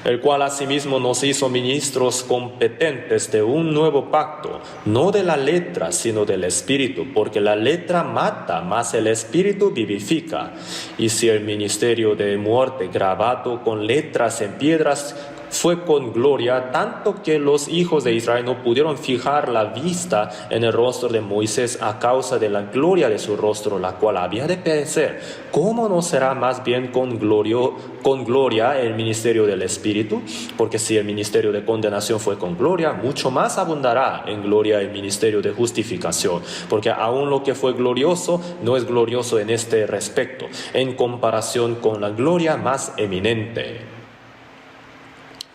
El cual asimismo nos hizo ministros competentes de un nuevo pacto, no de la letra, sino del Espíritu, porque la letra mata, mas el Espíritu vivifica. Y si el ministerio de muerte grabado con letras en piedras fue con gloria, tanto que los hijos de Israel no pudieron fijar la vista en el rostro de Moisés a causa de la gloria de su rostro, la cual había de perecer, ¿cómo no será más bien con gloria el ministerio del Espíritu? Porque si el ministerio de condenación fue con gloria, mucho más abundará en gloria el ministerio de justificación, porque aún lo que fue glorioso no es glorioso en este respecto, en comparación con la gloria más eminente.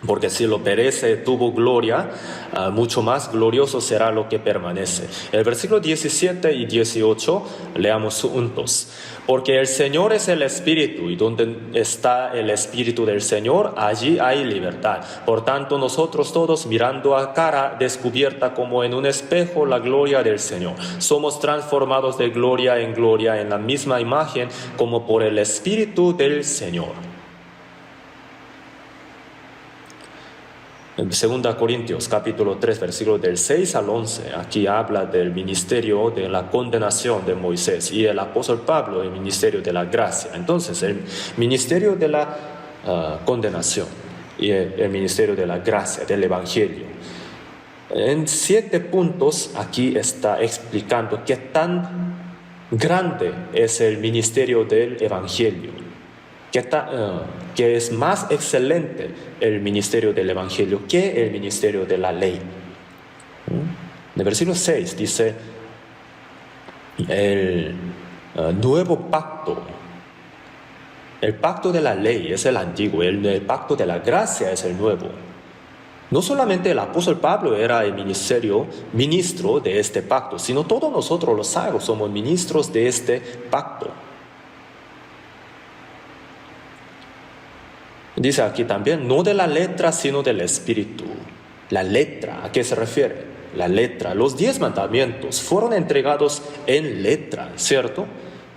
Porque si lo perece tuvo gloria, mucho más glorioso será lo que permanece. El versículo 17 y 18 leamos juntos. Porque el Señor es el Espíritu, y donde está el Espíritu del Señor, allí hay libertad. Por tanto, nosotros todos, mirando a cara descubierta como en un espejo la gloria del Señor, somos transformados de gloria en la misma imagen como por el Espíritu del Señor. En 2 Corintios capítulo 3, versículos del 6 al 11, aquí habla del ministerio de la condenación de Moisés, y el apóstol Pablo el ministerio de la gracia. Entonces, el ministerio de la condenación y el ministerio de la gracia, del evangelio. En 7 puntos aquí está explicando qué tan grande es el ministerio del evangelio. que es más excelente el ministerio del Evangelio que el ministerio de la ley. En el versículo 6 dice, el nuevo pacto, el pacto de la ley es el antiguo, el pacto de la gracia es el nuevo. No solamente el apóstol Pablo era el ministro de este pacto, sino todos nosotros los salvos somos ministros de este pacto. Dice aquí también, no de la letra, sino del espíritu. La letra, ¿a qué se refiere? La letra. Los 10 mandamientos fueron entregados en letra, ¿cierto?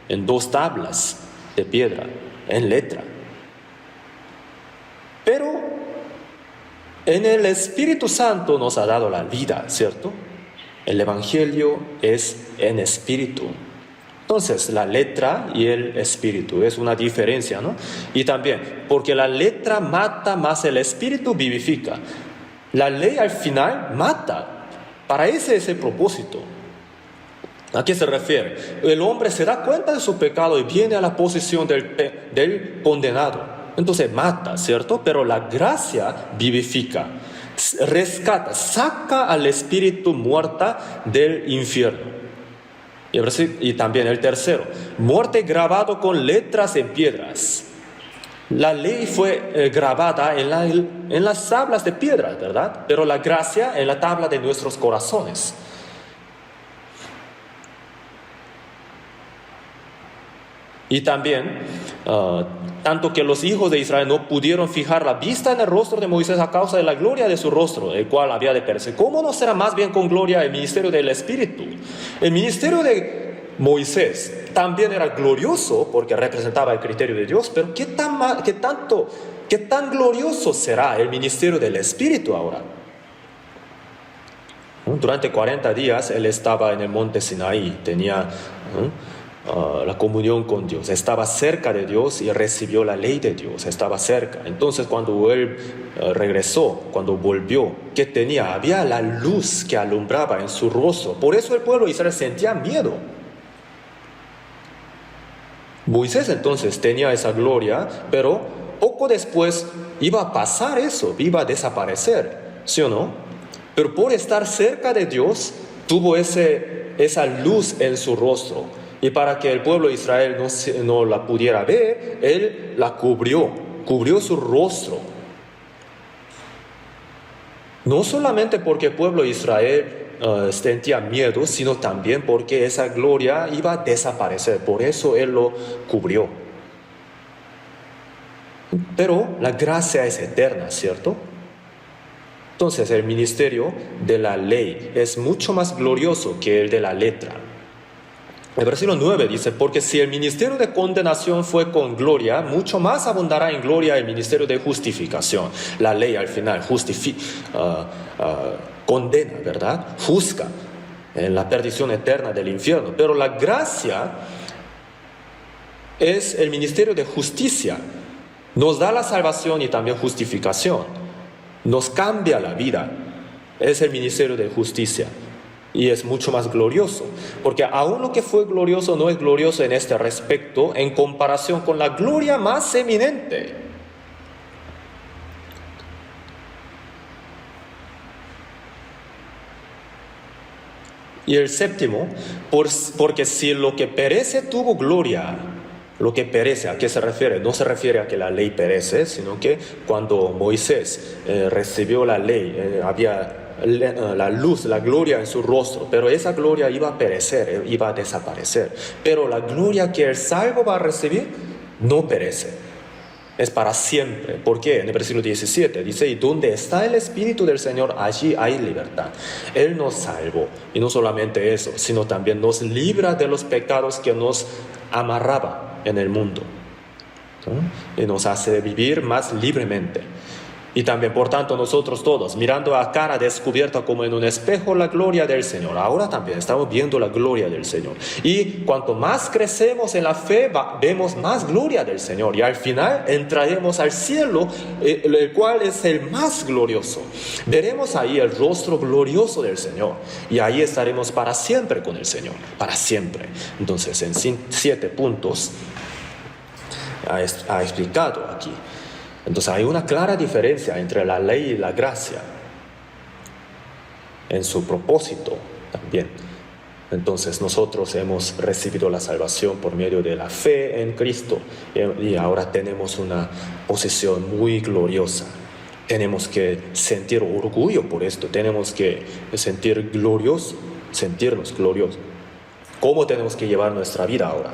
En 2 tablas de piedra, en letra. Pero en el Espíritu Santo nos ha dado la vida, ¿cierto? El Evangelio es en espíritu. Entonces, la letra y el espíritu es una diferencia, ¿no? Y también, porque la letra mata, más el espíritu vivifica. La ley al final mata. Para ese es el propósito. ¿A qué se refiere? El hombre se da cuenta de su pecado y viene a la posición del condenado. Entonces mata, ¿cierto? Pero la gracia vivifica, rescata, saca al espíritu muerta del infierno. Y también el tercero, muerte grabado con letras en piedras. La ley fue grabada en las tablas de piedra, ¿verdad? Pero la gracia en la tabla de nuestros corazones. Y también, tanto que los hijos de Israel no pudieron fijar la vista en el rostro de Moisés a causa de la gloria de su rostro, el cual había de perecer. ¿Cómo no será más bien con gloria el ministerio del Espíritu? El ministerio de Moisés también era glorioso porque representaba el criterio de Dios, pero ¿qué tan glorioso será el ministerio del Espíritu ahora? Durante 40 días él estaba en el monte Sinaí, tenía la comunión con Dios, estaba cerca de Dios y recibió la ley de Dios, estaba cerca. Entonces cuando él regresó, cuando volvió, ¿qué tenía? Había la luz que alumbraba en su rostro. Por eso el pueblo de Israel sentía miedo. Moisés entonces tenía esa gloria, pero poco después iba a pasar eso, iba a desaparecer, ¿sí o no? Pero por estar cerca de Dios, tuvo esa luz en su rostro. Y para que el pueblo de Israel no la pudiera ver, él la cubrió su rostro. No solamente porque el pueblo de Israel sentía miedo, sino también porque esa gloria iba a desaparecer. Por eso él lo cubrió. Pero la gracia es eterna, ¿cierto? Entonces el ministerio de la ley es mucho más glorioso que el de la letra. El versículo 9 dice, porque si el ministerio de condenación fue con gloria, mucho más abundará en gloria el ministerio de justificación. La ley al final condena, ¿verdad? Juzga en la perdición eterna del infierno. Pero la gracia es el ministerio de justicia. Nos da la salvación y también justificación. Nos cambia la vida. Es el ministerio de justicia. Y es mucho más glorioso, porque aún lo que fue glorioso no es glorioso en este respecto en comparación con la gloria más eminente. Y el séptimo, porque si lo que perece tuvo gloria, lo que perece, ¿a qué se refiere? No se refiere a que la ley perece, sino que cuando Moisés recibió la ley, había la luz, la gloria en su rostro, pero esa gloria iba a perecer, iba a desaparecer. Pero la gloria que el salvo va a recibir no perece, es para siempre. ¿Por qué? En el versículo 17 dice, y donde está el Espíritu del Señor, allí hay libertad. Él nos salvó, y no solamente eso, sino también nos libra de los pecados que nos amarraba en el mundo, ¿sí? Y nos hace vivir más libremente. Y también, por tanto, nosotros todos, mirando a cara descubierta como en un espejo la gloria del Señor, ahora también estamos viendo la gloria del Señor. Y cuanto más crecemos en la fe, vemos más gloria del Señor. Y al final entraremos al cielo, el cual es el más glorioso. Veremos ahí el rostro glorioso del Señor. Y ahí estaremos para siempre con el Señor, para siempre. Entonces, en 7 puntos, ha explicado aquí. Entonces hay una clara diferencia entre la ley y la gracia en su propósito también. Entonces nosotros hemos recibido la salvación por medio de la fe en Cristo y ahora tenemos una posición muy gloriosa. Tenemos que sentir orgullo por esto, tenemos que sentirnos gloriosos. ¿Cómo tenemos que llevar nuestra vida ahora?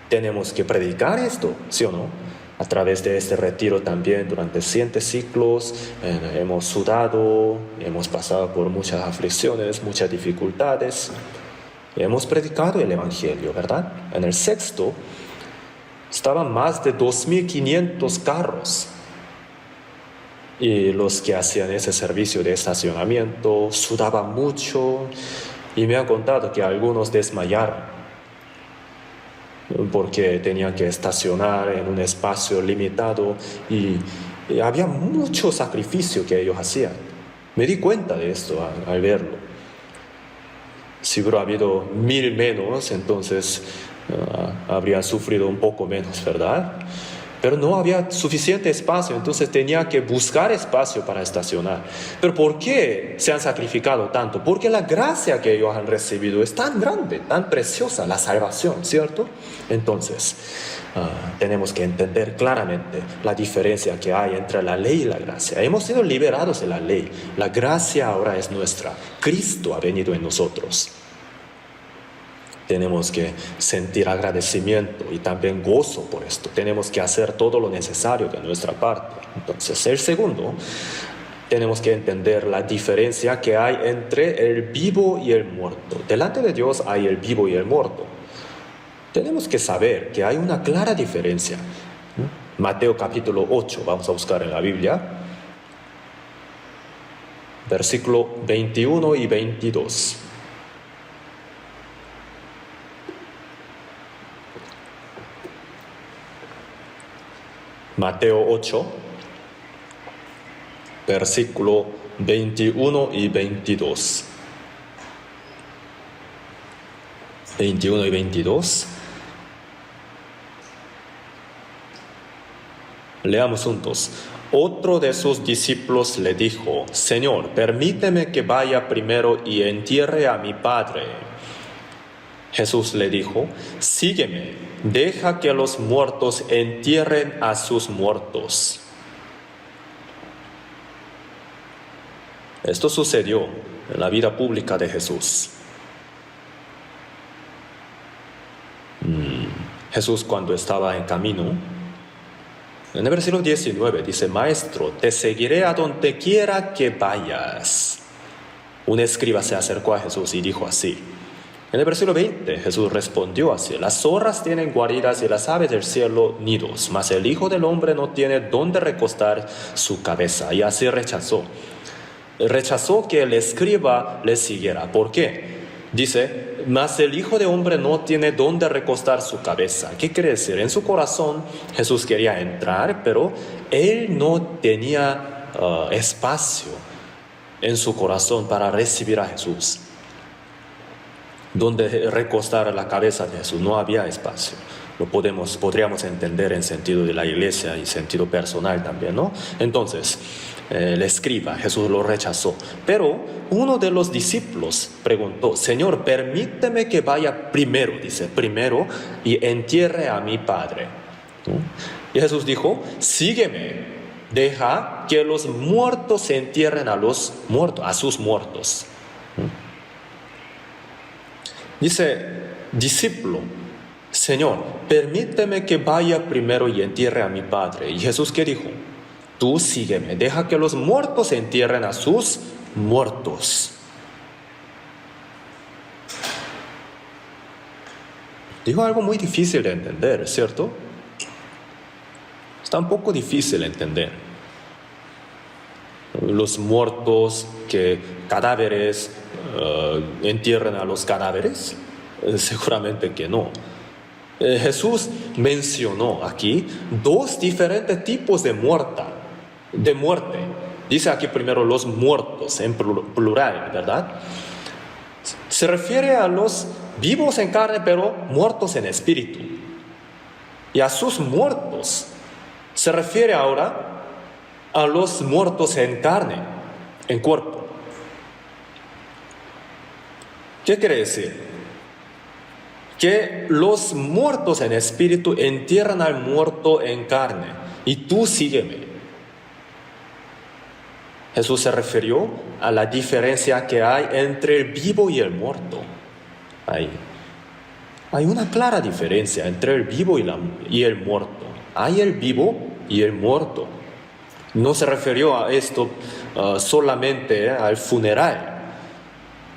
Tenemos que predicar esto, ¿sí o no? A través de este retiro también durante 7 ciclos hemos sudado, hemos pasado por muchas aflicciones, muchas dificultades. Hemos predicado el Evangelio, ¿verdad? En el 6º estaban más de 2.500 carros. Y los que hacían ese servicio de estacionamiento sudaban mucho y me han contado que algunos desmayaron porque tenían que estacionar en un espacio limitado y había mucho sacrificio que ellos hacían. Me di cuenta de esto al verlo. Si hubiera habido 1,000 menos, entonces habrían sufrido un poco menos, ¿verdad? Pero no había suficiente espacio, entonces tenía que buscar espacio para estacionar. Pero ¿por qué se han sacrificado tanto? Porque la gracia que ellos han recibido es tan grande, tan preciosa, la salvación, ¿cierto? Entonces, tenemos que entender claramente la diferencia que hay entre la ley y la gracia. Hemos sido liberados de la ley, la gracia ahora es nuestra. Cristo ha venido en nosotros. Tenemos que sentir agradecimiento y también gozo por esto. Tenemos que hacer todo lo necesario de nuestra parte. Entonces, el segundo, tenemos que entender la diferencia que hay entre el vivo y el muerto. Delante de Dios hay el vivo y el muerto. Tenemos que saber que hay una clara diferencia. Mateo capítulo 8, vamos a buscar en la Biblia, versículo 21 y 22. Mateo 8, versículo 21 y 22. 21 y 22. Leamos juntos. Otro de sus discípulos le dijo: Señor, permíteme que vaya primero y entierre a mi padre. Jesús le dijo: sígueme, deja que los muertos entierren a sus muertos. Esto sucedió en la vida pública de Jesús. Jesús, cuando estaba en camino, en el versículo 19 dice: Maestro, te seguiré a donde quiera que vayas. Un escriba se acercó a Jesús y dijo así. En el versículo 20 Jesús respondió así: las zorras tienen guaridas y las aves del cielo nidos, mas el Hijo del Hombre no tiene dónde recostar su cabeza. Y así rechazó que el escriba le siguiera. ¿Por qué? Dice: mas el Hijo del Hombre no tiene dónde recostar su cabeza. ¿Qué quiere decir? En su corazón Jesús quería entrar, pero él no tenía espacio en su corazón para recibir a Jesús. Donde recostar la cabeza de Jesús, no había espacio. Lo podríamos entender en sentido de la iglesia y sentido personal también, ¿no? Entonces, el escriba, Jesús lo rechazó. Pero uno de los discípulos preguntó: Señor, permíteme que vaya primero, dice, primero, y entierre a mi padre. ¿No? Y Jesús dijo: sígueme, deja que los muertos se entierren a sus muertos. ¿No? Dice, discípulo: Señor, permíteme que vaya primero y entierre a mi padre. Y Jesús, ¿qué dijo? Tú sígueme, deja que los muertos se entierren a sus muertos. Dijo algo muy difícil de entender, ¿cierto? Está un poco difícil de entender. Los muertos, que cadáveres entierren a los cadáveres, seguramente que no. Jesús mencionó aquí 2 diferentes tipos de muerte. Dice aquí primero los muertos en plural, ¿verdad? Se refiere a los vivos en carne, pero muertos en espíritu. y a sus muertos. Se refiere ahora a los muertos en carne, en cuerpo. ¿Qué quiere decir? Que los muertos en espíritu entierran al muerto en carne. Y tú sígueme. Jesús se refirió a la diferencia que hay entre el vivo y el muerto. Hay una clara diferencia entre el vivo y el muerto. Hay el vivo y el muerto. No se refirió a esto solamente al funeral,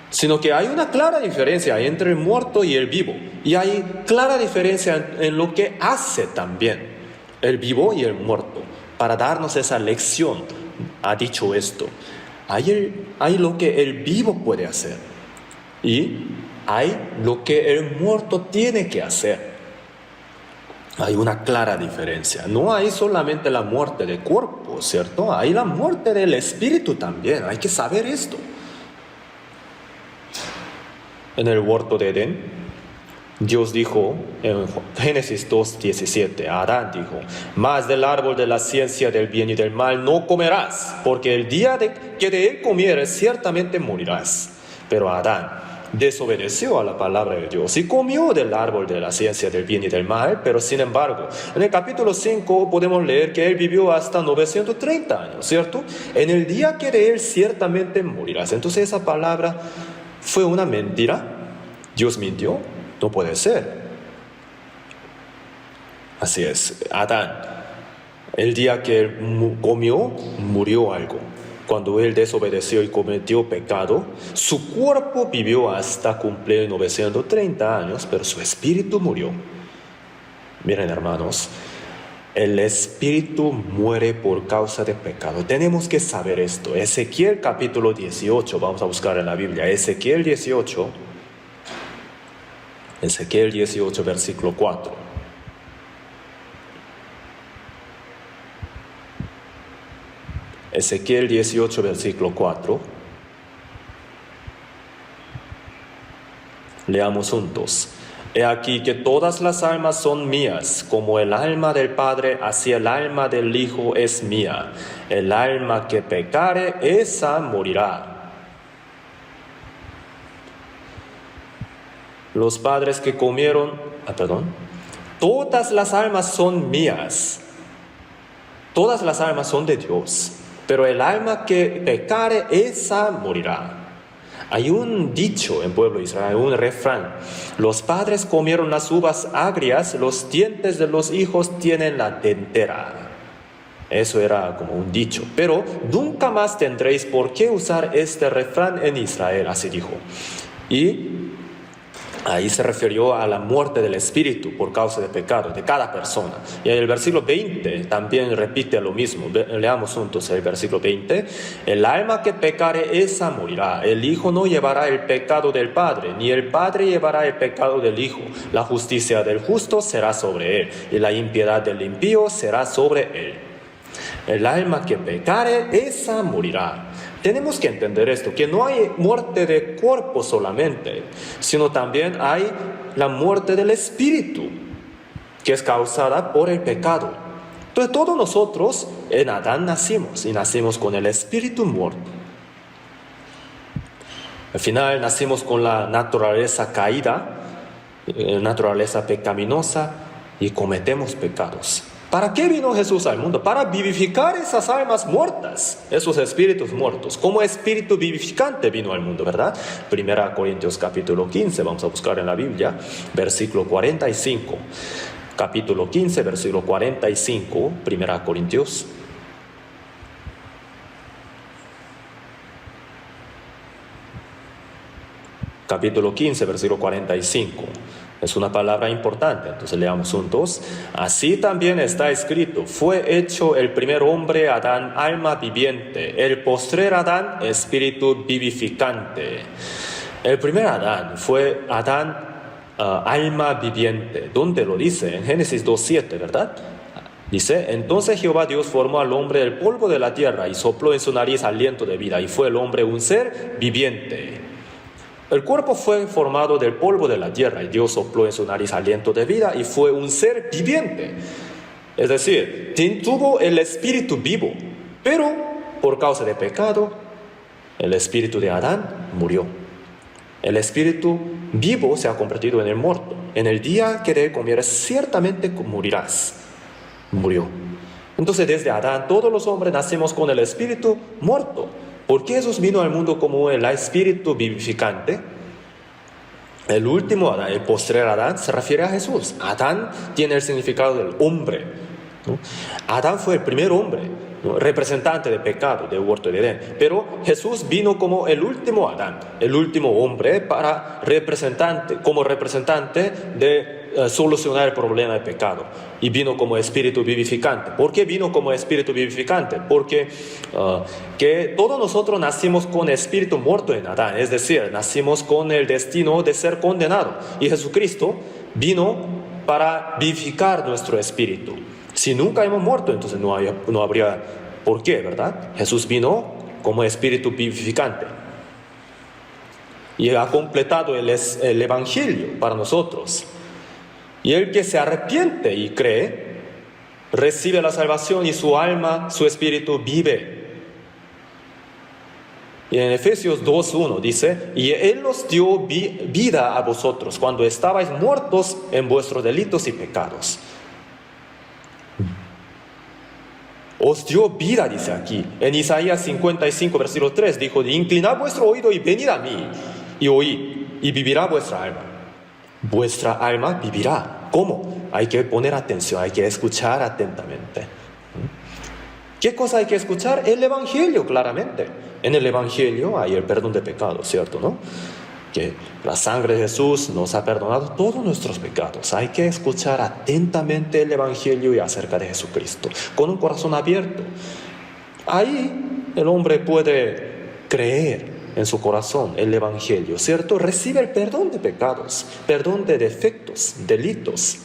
sino que hay una clara diferencia entre el muerto y el vivo. Y hay clara diferencia en lo que hace también el vivo y el muerto. Para darnos esa lección, ha dicho esto. Hay lo que el vivo puede hacer y hay lo que el muerto tiene que hacer. Hay una clara diferencia. No hay solamente la muerte del cuerpo, ¿cierto? Hay la muerte del espíritu también. Hay que saber esto. En el huerto de Edén, Dios dijo en Génesis 2:17, a Adán dijo: mas del árbol de la ciencia del bien y del mal no comerás, porque el día que de él comieres ciertamente morirás. Pero Adán desobedeció a la palabra de Dios y comió del árbol de la ciencia del bien y del mal. Pero sin embargo, en el capítulo 5 podemos leer que él vivió hasta 930 años, ¿cierto? En el día que de él ciertamente morirás. Entonces esa palabra fue una mentira. ¿Dios mintió? No puede ser. Así es, Adán, el día que él comió, murió algo. Cuando él desobedeció y cometió pecado, su cuerpo vivió hasta cumplir 930 años, pero su espíritu murió. Miren, hermanos, el espíritu muere por causa de pecado. Tenemos que saber esto. Ezequiel capítulo 18, vamos a buscar en la Biblia. Ezequiel 18, versículo 4. Ezequiel 18, versículo 4. Leamos juntos. He aquí que todas las almas son mías, como el alma del Padre, así el alma del Hijo es mía. El alma que pecare, esa morirá. Los padres que comieron, todas las almas son mías. Todas las almas son de Dios. Pero el alma que pecare, esa morirá. Hay un dicho en pueblo de Israel, un refrán. Los padres comieron las uvas agrias, los dientes de los hijos tienen la dentera. Eso era como un dicho. Pero nunca más tendréis por qué usar este refrán en Israel, así dijo. Y ahí se refirió a la muerte del espíritu por causa del pecado de cada persona. Y en el versículo 20 también repite lo mismo. Leamos juntos el versículo 20. El alma que pecare, esa morirá. El hijo no llevará el pecado del padre, ni el padre llevará el pecado del hijo. La justicia del justo será sobre él, y la impiedad del impío será sobre él. El alma que pecare, esa morirá. Tenemos que entender esto, que no hay muerte de cuerpo solamente, sino también hay la muerte del espíritu, que es causada por el pecado. Entonces todos nosotros en Adán nacimos, y nacimos con el espíritu muerto. Al final nacimos con la naturaleza caída, naturaleza pecaminosa, y cometemos pecados. ¿Para qué vino Jesús al mundo? Para vivificar esas almas muertas, esos espíritus muertos. Como espíritu vivificante vino al mundo, ¿verdad? 1 Corintios capítulo 15, vamos a buscar en la Biblia, versículo 45. Capítulo 15, versículo 45, 1 Corintios. Capítulo 15, versículo 45. Es una palabra importante, entonces leamos juntos. Así también está escrito: fue hecho el primer hombre Adán alma viviente, el postrer Adán espíritu vivificante. El primer Adán fue Adán alma viviente. ¿Dónde lo dice? En Génesis 2:7, ¿verdad? Dice: entonces Jehová Dios formó al hombre del polvo de la tierra y sopló en su nariz aliento de vida, y fue el hombre un ser viviente. El cuerpo fue formado del polvo de la tierra y Dios sopló en su nariz aliento de vida y fue un ser viviente. Es decir, tuvo el espíritu vivo, pero por causa del pecado, el espíritu de Adán murió. El espíritu vivo se ha convertido en el muerto. En el día que de él comieres, ciertamente morirás. Murió. Entonces, desde Adán, todos los hombres nacemos con el espíritu muerto. ¿Por qué Jesús vino al mundo como el espíritu vivificante? El último Adán, el postrer Adán, se refiere a Jesús. Adán tiene el significado del hombre, ¿no? Adán fue el primer hombre, ¿no? Representante del pecado del huerto de Edén. Pero Jesús vino como el último Adán, el último hombre, como representante de solucionar el problema del pecado. Y vino como espíritu vivificante. ¿Por qué vino como espíritu vivificante? Porque que todos nosotros nacimos con espíritu muerto en Adán, es decir, nacimos con el destino de ser condenado. Y Jesucristo vino para vivificar nuestro espíritu. Si nunca hemos muerto, entonces no habría por qué, ¿verdad? Jesús vino como espíritu vivificante. Y ha completado el evangelio para nosotros. Y el que se arrepiente y cree, recibe la salvación y su alma, su espíritu vive. Y en Efesios 2:1 dice, y Él os dio vida a vosotros cuando estabais muertos en vuestros delitos y pecados. Os dio vida, dice aquí. En Isaías 55, versículo 3, dijo, inclinad vuestro oído y venid a mí, y oíd, y vivirá vuestra alma. Vuestra alma vivirá. ¿Cómo? Hay que poner atención, hay que escuchar atentamente. ¿Qué cosa hay que escuchar? El evangelio, claramente. En el evangelio hay el perdón de pecados, ¿cierto? ¿No? Que la sangre de Jesús nos ha perdonado todos nuestros pecados. Hay que escuchar atentamente el evangelio y acerca de Jesucristo, con un corazón abierto. Ahí el hombre puede creer en su corazón el evangelio, ¿cierto? Recibe el perdón de pecados, perdón de defectos, delitos.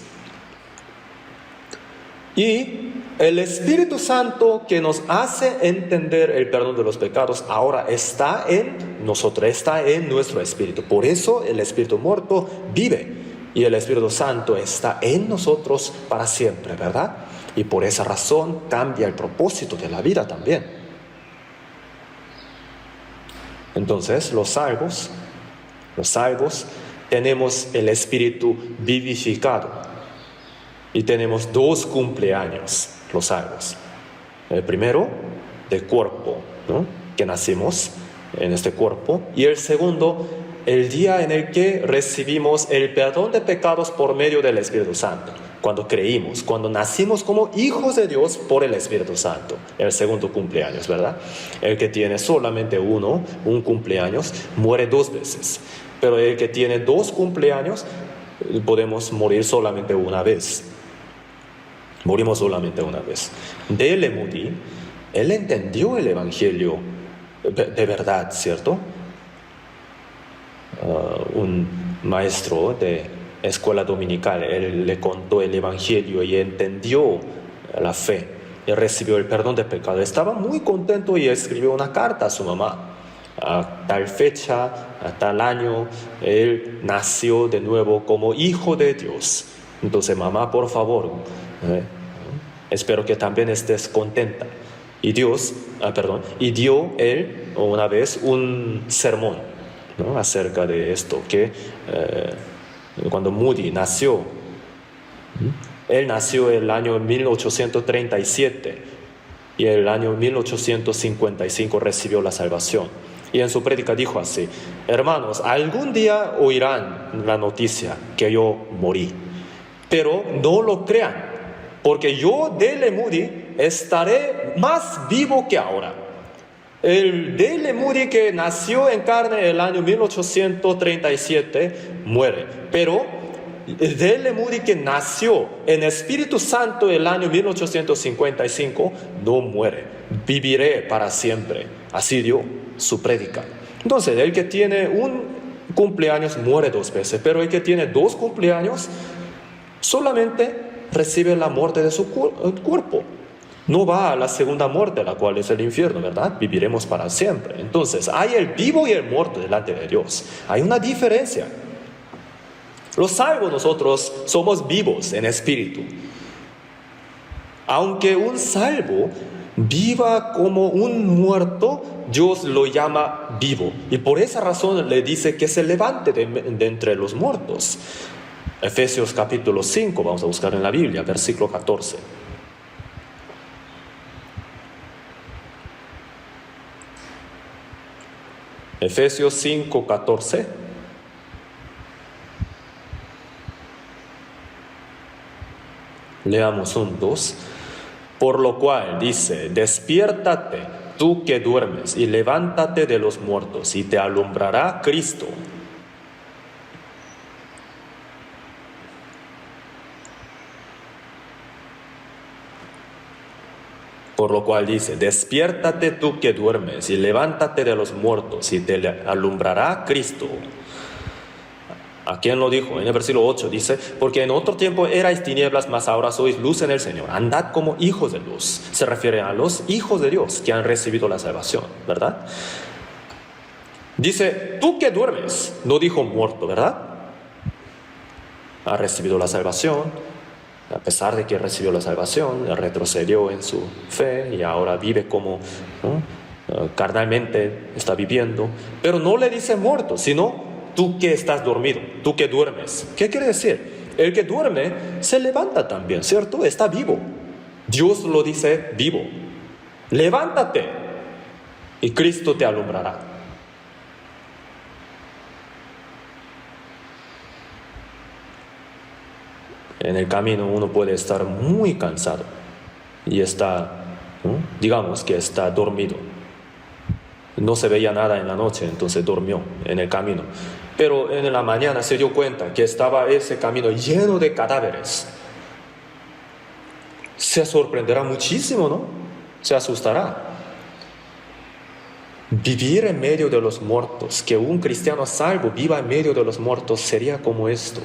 Y el Espíritu Santo que nos hace entender el perdón de los pecados ahora está en nosotros, está en nuestro espíritu. Por eso el espíritu muerto vive y el Espíritu Santo está en nosotros para siempre, ¿verdad? Y por esa razón cambia el propósito de la vida también. Entonces, los salvos, tenemos el espíritu vivificado y tenemos 2 cumpleaños, los salvos. El primero, de cuerpo, ¿no? Que nacimos en este cuerpo, y el segundo, el día en el que recibimos el perdón de pecados por medio del Espíritu Santo. Cuando creímos, cuando nacimos como hijos de Dios por el Espíritu Santo, el segundo cumpleaños, ¿verdad? El que tiene solamente un cumpleaños, muere 2 veces. Pero el que tiene 2 cumpleaños, podemos morir solamente una vez. Morimos solamente una vez. D.L. Moody, él entendió el Evangelio de verdad, ¿cierto? Un maestro de escuela dominical, él le contó el evangelio y entendió la fe y recibió el perdón de pecado. Estaba muy contento y escribió una carta a su mamá. A tal fecha, a tal año, él nació de nuevo como hijo de Dios. Entonces, mamá, por favor, espero que también estés contenta. Y dio él una vez un sermón, ¿no? Acerca de esto, que cuando Moody nació, él nació el año 1837 y el año 1855 recibió la salvación. Y en su prédica dijo así: hermanos, algún día oirán la noticia que yo morí, pero no lo crean, porque yo, D.L. Moody, estaré más vivo que ahora. El D.L. Moody que nació en carne el año 1837 muere, pero el D.L. Moody que nació en Espíritu Santo el año 1855 no muere, viviré para siempre. Así dio su prédica. Entonces, el que tiene un cumpleaños muere 2 veces, pero el que tiene 2 cumpleaños solamente recibe la muerte de su cuerpo. no va a la segunda muerte, la cual es el infierno, ¿verdad? Viviremos para siempre. Entonces, hay el vivo y el muerto delante de Dios. Hay una diferencia. Los salvos nosotros somos vivos en espíritu. Aunque un salvo viva como un muerto, Dios lo llama vivo. Y por esa razón le dice que se levante de entre los muertos. Efesios capítulo 5, vamos a buscar en la Biblia, versículo 14. Efesios 5, 14. Leamos juntos. Por lo cual dice, despiértate tú que duermes y levántate de los muertos y te alumbrará Cristo. Por lo cual dice, despiértate tú que duermes y levántate de los muertos y te alumbrará Cristo. ¿A quién lo dijo? En el versículo 8 dice, porque en otro tiempo erais tinieblas, mas ahora sois luz en el Señor. Andad como hijos de luz. Se refiere a los hijos de Dios que han recibido la salvación, ¿verdad? Dice, tú que duermes, no dijo muerto, ¿verdad? Ha recibido la salvación. A pesar de que recibió la salvación, retrocedió en su fe y ahora vive como carnalmente está viviendo. Pero no le dice muerto, sino tú que estás dormido, tú que duermes. ¿Qué quiere decir? El que duerme se levanta también, ¿cierto? Está vivo. Dios lo dice vivo. Levántate y Cristo te alumbrará. En el camino uno puede estar muy cansado y está, digamos que está dormido. No se veía nada en la noche, entonces durmió en el camino. Pero en la mañana se dio cuenta que estaba ese camino lleno de cadáveres. Se sorprenderá muchísimo, ¿no? Se asustará. Vivir en medio de los muertos, que un cristiano salvo viva en medio de los muertos, sería como esto.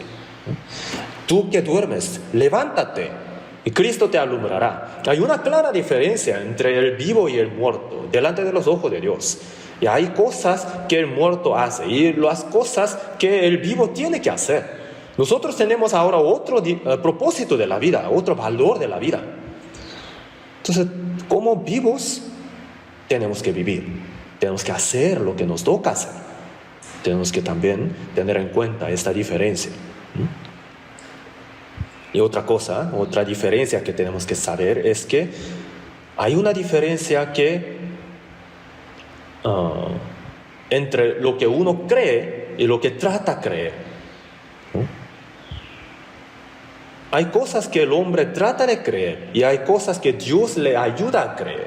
Tú que duermes, levántate y Cristo te alumbrará. Hay una clara diferencia entre el vivo y el muerto delante de los ojos de Dios. Y hay cosas que el muerto hace y las cosas que el vivo tiene que hacer. Nosotros tenemos ahora otro propósito de la vida, otro valor de la vida. Entonces, como vivos, tenemos que vivir. Tenemos que hacer lo que nos toca hacer. Tenemos que también tener en cuenta esta diferencia. Y otra cosa, otra diferencia que tenemos que saber es que hay una diferencia que entre lo que uno cree y lo que trata de creer. Hay cosas que el hombre trata de creer y hay cosas que Dios le ayuda a creer.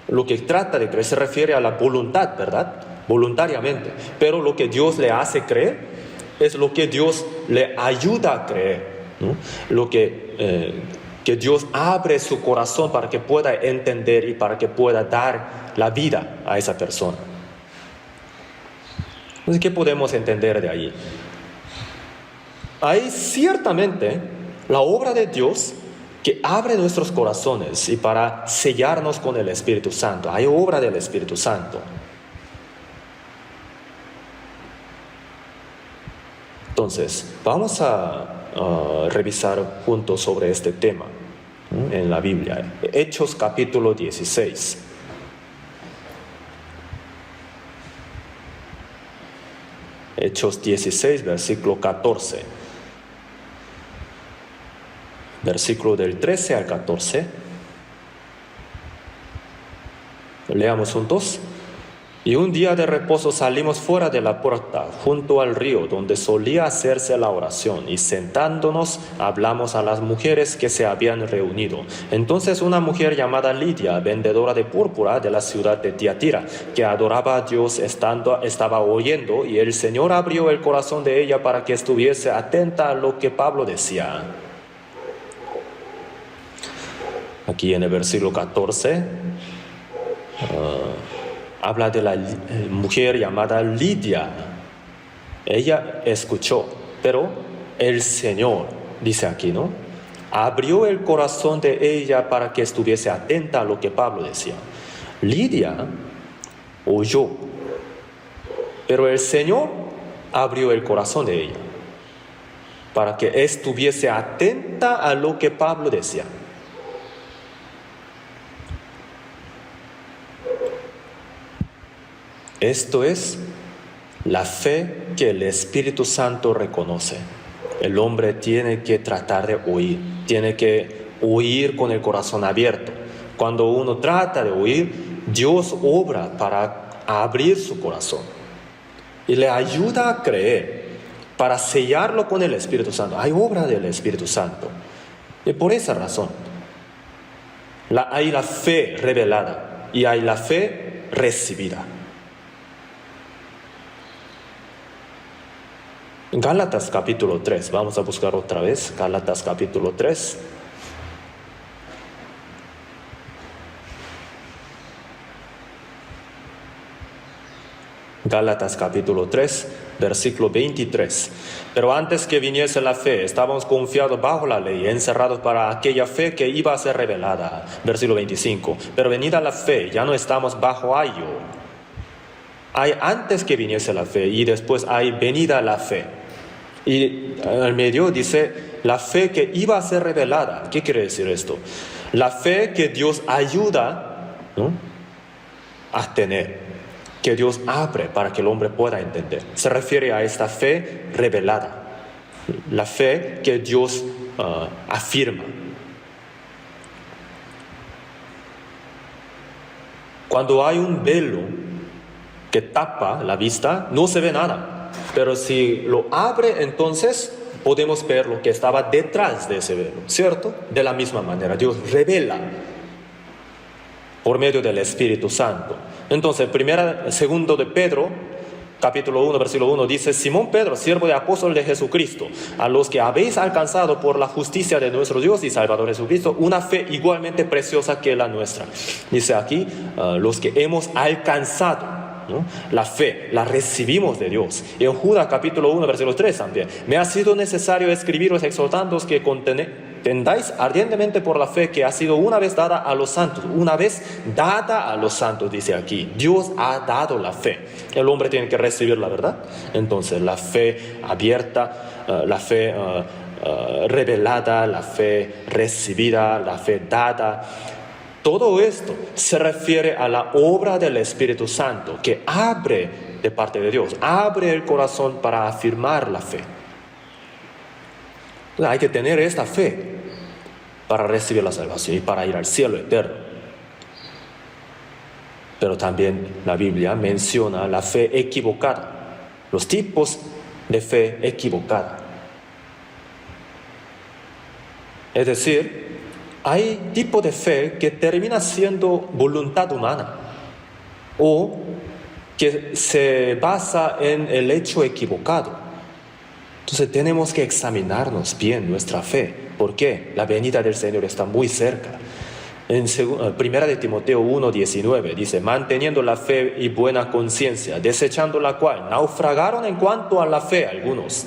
Lo que trata de creer se refiere a la voluntad, ¿verdad? Voluntariamente. Pero lo que Dios le hace creer es lo que Dios le ayuda a creer. ¿no? Lo que Dios abre su corazón para que pueda entender y para que pueda dar la vida a esa persona. Entonces, ¿qué podemos entender de ahí? Hay ciertamente la obra de Dios que abre nuestros corazones y para sellarnos con el Espíritu Santo. Hay obra del Espíritu Santo. Entonces, vamos a revisar juntos sobre este tema en la Biblia. Hechos capítulo 16. Hechos 16, versículo 14. Versículo del 13 al 14. Leamos juntos. Y un día de reposo salimos fuera de la puerta, junto al río, donde solía hacerse la oración, y sentándonos hablamos a las mujeres que se habían reunido. Entonces una mujer llamada Lidia, vendedora de púrpura de la ciudad de Tiatira, que adoraba a Dios, estaba oyendo, y el Señor abrió el corazón de ella para que estuviese atenta a lo que Pablo decía. Aquí en el versículo 14, habla de la mujer llamada Lidia. Ella escuchó, pero el Señor, dice aquí, ¿no? abrió el corazón de ella para que estuviese atenta a lo que Pablo decía. Lidia oyó, pero el Señor abrió el corazón de ella para que estuviese atenta a lo que Pablo decía. Esto es la fe que el Espíritu Santo reconoce. El hombre tiene que tratar de oír, tiene que oír con el corazón abierto. Cuando uno trata de oír, Dios obra para abrir su corazón y le ayuda a creer, para sellarlo con el Espíritu Santo. Hay obra del Espíritu Santo. Y por esa razón, hay la fe revelada y hay la fe recibida. Gálatas capítulo 3, vamos a buscar otra vez, Gálatas capítulo 3. Gálatas capítulo 3, versículo 23. Pero antes que viniese la fe, estábamos confiados bajo la ley, encerrados para aquella fe que iba a ser revelada. Versículo 25. Pero venida la fe, ya no estamos bajo ayo. Hay antes que viniese la fe y después hay venida la fe. Y al medio dice la fe que iba a ser revelada. ¿Qué quiere decir esto? La fe que Dios ayuda, ¿no?, a tener, que Dios abre para que el hombre pueda entender. Se refiere a esta fe revelada, la fe que Dios afirma. Cuando hay un velo que tapa la vista, no se ve nada. Pero si lo abre, entonces podemos ver lo que estaba detrás de ese velo, ¿cierto? De la misma manera, Dios revela por medio del Espíritu Santo. Entonces, segundo de Pedro, capítulo 1, versículo 1, dice: Simón Pedro, siervo y apóstol de Jesucristo, a los que habéis alcanzado por la justicia de nuestro Dios y Salvador Jesucristo, una fe igualmente preciosa que la nuestra. Dice aquí, los que hemos alcanzado, ¿no?, la fe, la recibimos de Dios. Y en Judas capítulo 1, versículo 3 también: me ha sido necesario escribiros exhortándoos que tendáis ardientemente por la fe que ha sido una vez dada a los santos. Una vez dada a los santos, dice aquí. Dios ha dado la fe. El hombre tiene que recibir la verdad. Entonces la fe abierta, la fe revelada, la fe recibida, la fe dada. Todo esto se refiere a la obra del Espíritu Santo que abre de parte de Dios, abre el corazón para afirmar la fe. Hay que tener esta fe para recibir la salvación y para ir al cielo eterno. Pero también la Biblia menciona la fe equivocada, los tipos de fe equivocada. Es decir, hay tipo de fe que termina siendo voluntad humana o que se basa en el hecho equivocado. Entonces tenemos que examinarnos bien nuestra fe. ¿Por qué? La venida del Señor está muy cerca. En 1 de Timoteo 1:19 dice: manteniendo la fe y buena conciencia, desechando la cual naufragaron en cuanto a la fe algunos.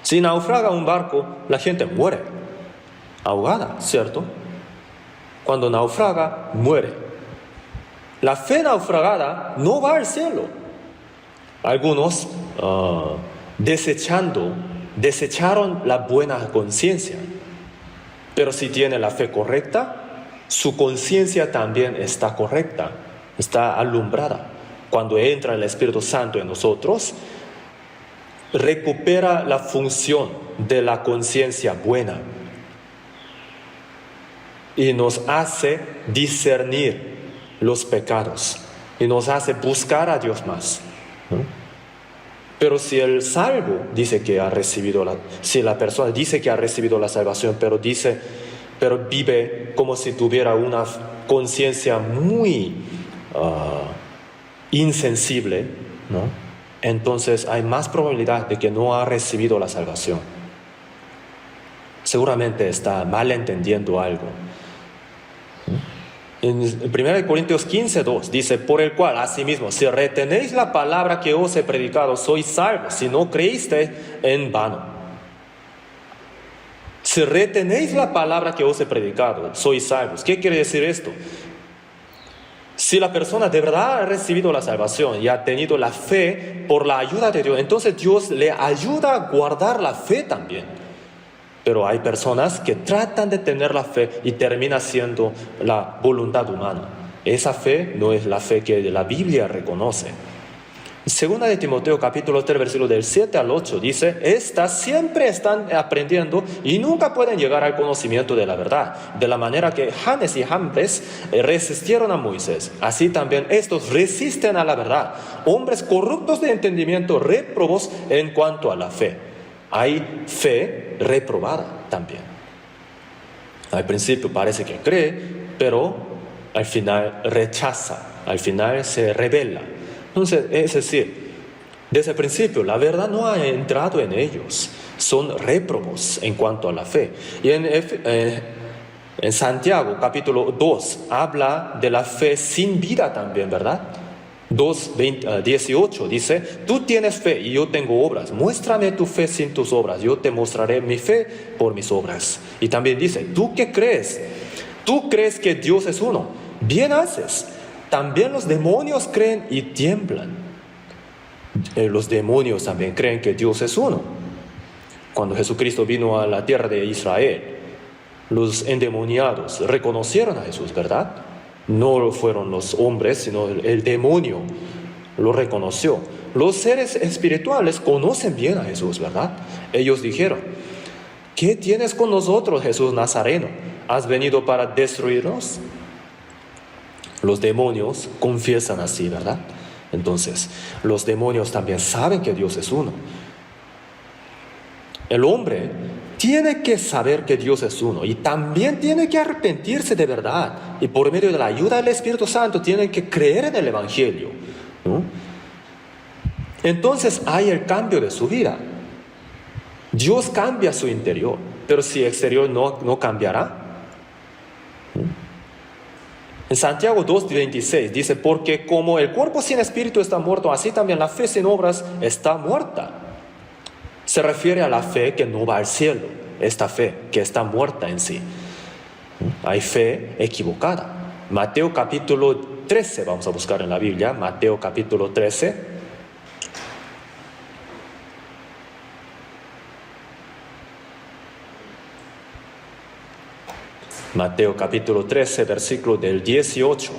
Si naufraga un barco, la gente muere ahogada, ¿cierto? Cuando naufraga, muere. La fe no va al cielo. Algunos desecharon la buena conciencia. Pero si tiene la fe correcta, su conciencia también está correcta, está alumbrada. Cuando entra el Espíritu Santo en nosotros, recupera la función de la conciencia buena y nos hace discernir los pecados y nos hace buscar a Dios más, ¿no? Pero si el salvo dice que ha recibido si la persona dice que ha recibido la salvación, pero vive como si tuviera una conciencia muy insensible, ¿no?, entonces hay más probabilidad de que no ha recibido la salvación. Seguramente está malentendiendo algo. En 1 Corintios 15:2 dice: por el cual asimismo, si retenéis la palabra que os he predicado, sois salvos, si no creíste en vano. Si retenéis la palabra que os he predicado, sois salvos. ¿Qué quiere decir esto? Si la persona de verdad ha recibido la salvación y ha tenido la fe por la ayuda de Dios, entonces Dios le ayuda a guardar la fe también. Pero hay personas que tratan de tener la fe y termina siendo la voluntad humana. Esa fe no es la fe que la Biblia reconoce. Segunda de Timoteo capítulo 3 versículos del 7 al 8 dice: estas siempre están aprendiendo y nunca pueden llegar al conocimiento de la verdad, de la manera que Janes y Jambres resistieron a Moisés. Así también estos resisten a la verdad, hombres corruptos de entendimiento, réprobos en cuanto a la fe. Hay fe reprobada también. Al principio parece que cree, pero al final rechaza, al final se rebela. Entonces, es decir, desde el principio la verdad no ha entrado en ellos, son réprobos en cuanto a la fe. Y en Santiago capítulo 2 habla de la fe sin vida también, ¿verdad? 2:18 dice: tú tienes fe y yo tengo obras, muéstrame tu fe sin tus obras, yo te mostraré mi fe por mis obras. Y también dice: ¿tú qué crees? ¿Tú crees que Dios es uno? Bien haces. También los demonios creen y tiemblan. Los demonios también creen que Dios es uno. Cuando Jesucristo vino a la tierra de Israel, los endemoniados reconocieron a Jesús, ¿verdad? No fueron los hombres, sino el demonio lo reconoció. Los seres espirituales conocen bien a Jesús, ¿verdad? Ellos dijeron: ¿qué tienes con nosotros, Jesús Nazareno? ¿Has venido para destruirnos? Los demonios confiesan así, ¿verdad? Entonces, los demonios también saben que Dios es uno. El hombre tiene que saber que Dios es uno y también tiene que arrepentirse de verdad. Y por medio de la ayuda del Espíritu Santo tiene que creer en el Evangelio, ¿no? Entonces hay el cambio de su vida. Dios cambia su interior, pero si exterior no cambiará. En Santiago 2:26 dice: porque como el cuerpo sin espíritu está muerto, así también la fe sin obras está muerta. Se refiere a la fe que no va al cielo, esta fe que está muerta en sí. Hay fe equivocada. Mateo capítulo 13, vamos a buscar en la Biblia, Mateo capítulo 13. Mateo capítulo 13, versículo del 18.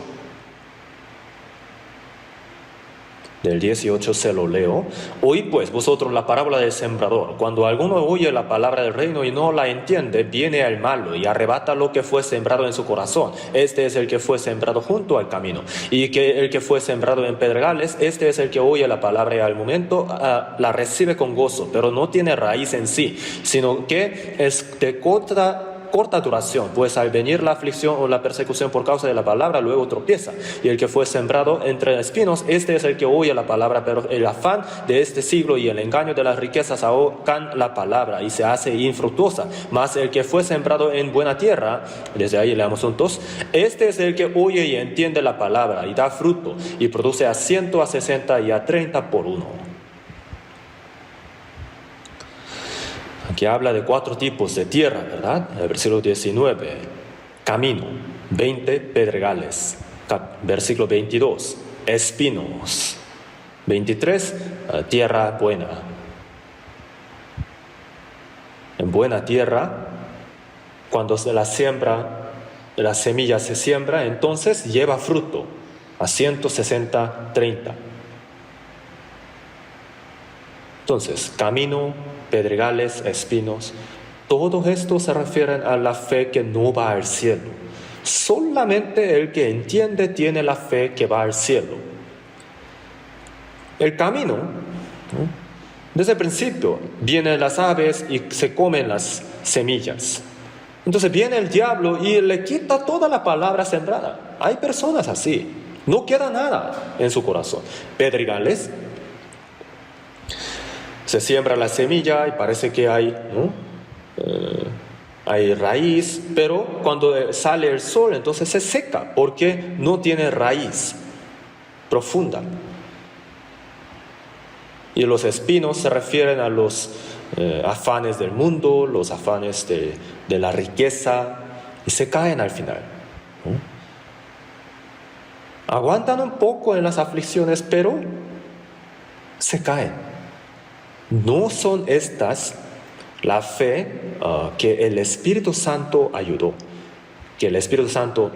Del 18 se lo leo. Oíd pues vosotros la parábola del sembrador. Cuando alguno oye la palabra del reino y no la entiende, viene el malo y arrebata lo que fue sembrado en su corazón. Este es el que fue sembrado junto al camino. Y que el que fue sembrado en pedregales, este es el que oye la palabra y al momento la recibe con gozo, pero no tiene raíz en sí, sino que es de corta duración, pues al venir la aflicción o la persecución por causa de la palabra, luego tropieza. Y el que fue sembrado entre espinos, este es el que oye la palabra, pero el afán de este siglo y el engaño de las riquezas ahogan la palabra y se hace infructuosa. Mas el que fue sembrado en buena tierra, desde ahí leamos juntos, este es el que oye y entiende la palabra y da fruto y produce a 100, a 60 y a 30 por uno. Aquí habla de 4 tipos de tierra, ¿verdad? En el versículo 19, camino. 20, pedregales. Versículo 22, espinos. 23, tierra buena. En buena tierra, cuando la semilla se siembra, entonces lleva fruto a 160, 30. Entonces, camino, pedregales, espinos, todo esto se refieren a la fe que no va al cielo. Solamente el que entiende tiene la fe que va al cielo. El camino, ¿no? Desde el principio vienen las aves y se comen las semillas. Entonces viene el diablo y le quita toda la palabra sembrada. Hay personas así, no queda nada en su corazón. Pedregales, se siembra la semilla y parece que hay, ¿no? Hay raíz, pero cuando sale el sol entonces se seca porque no tiene raíz profunda. Y los espinos se refieren a los afanes del mundo, los afanes de la riqueza, y se caen al final, ¿no? Aguantan un poco en las aflicciones, pero se caen. No son estas la fe que el Espíritu Santo ayudó, que el Espíritu Santo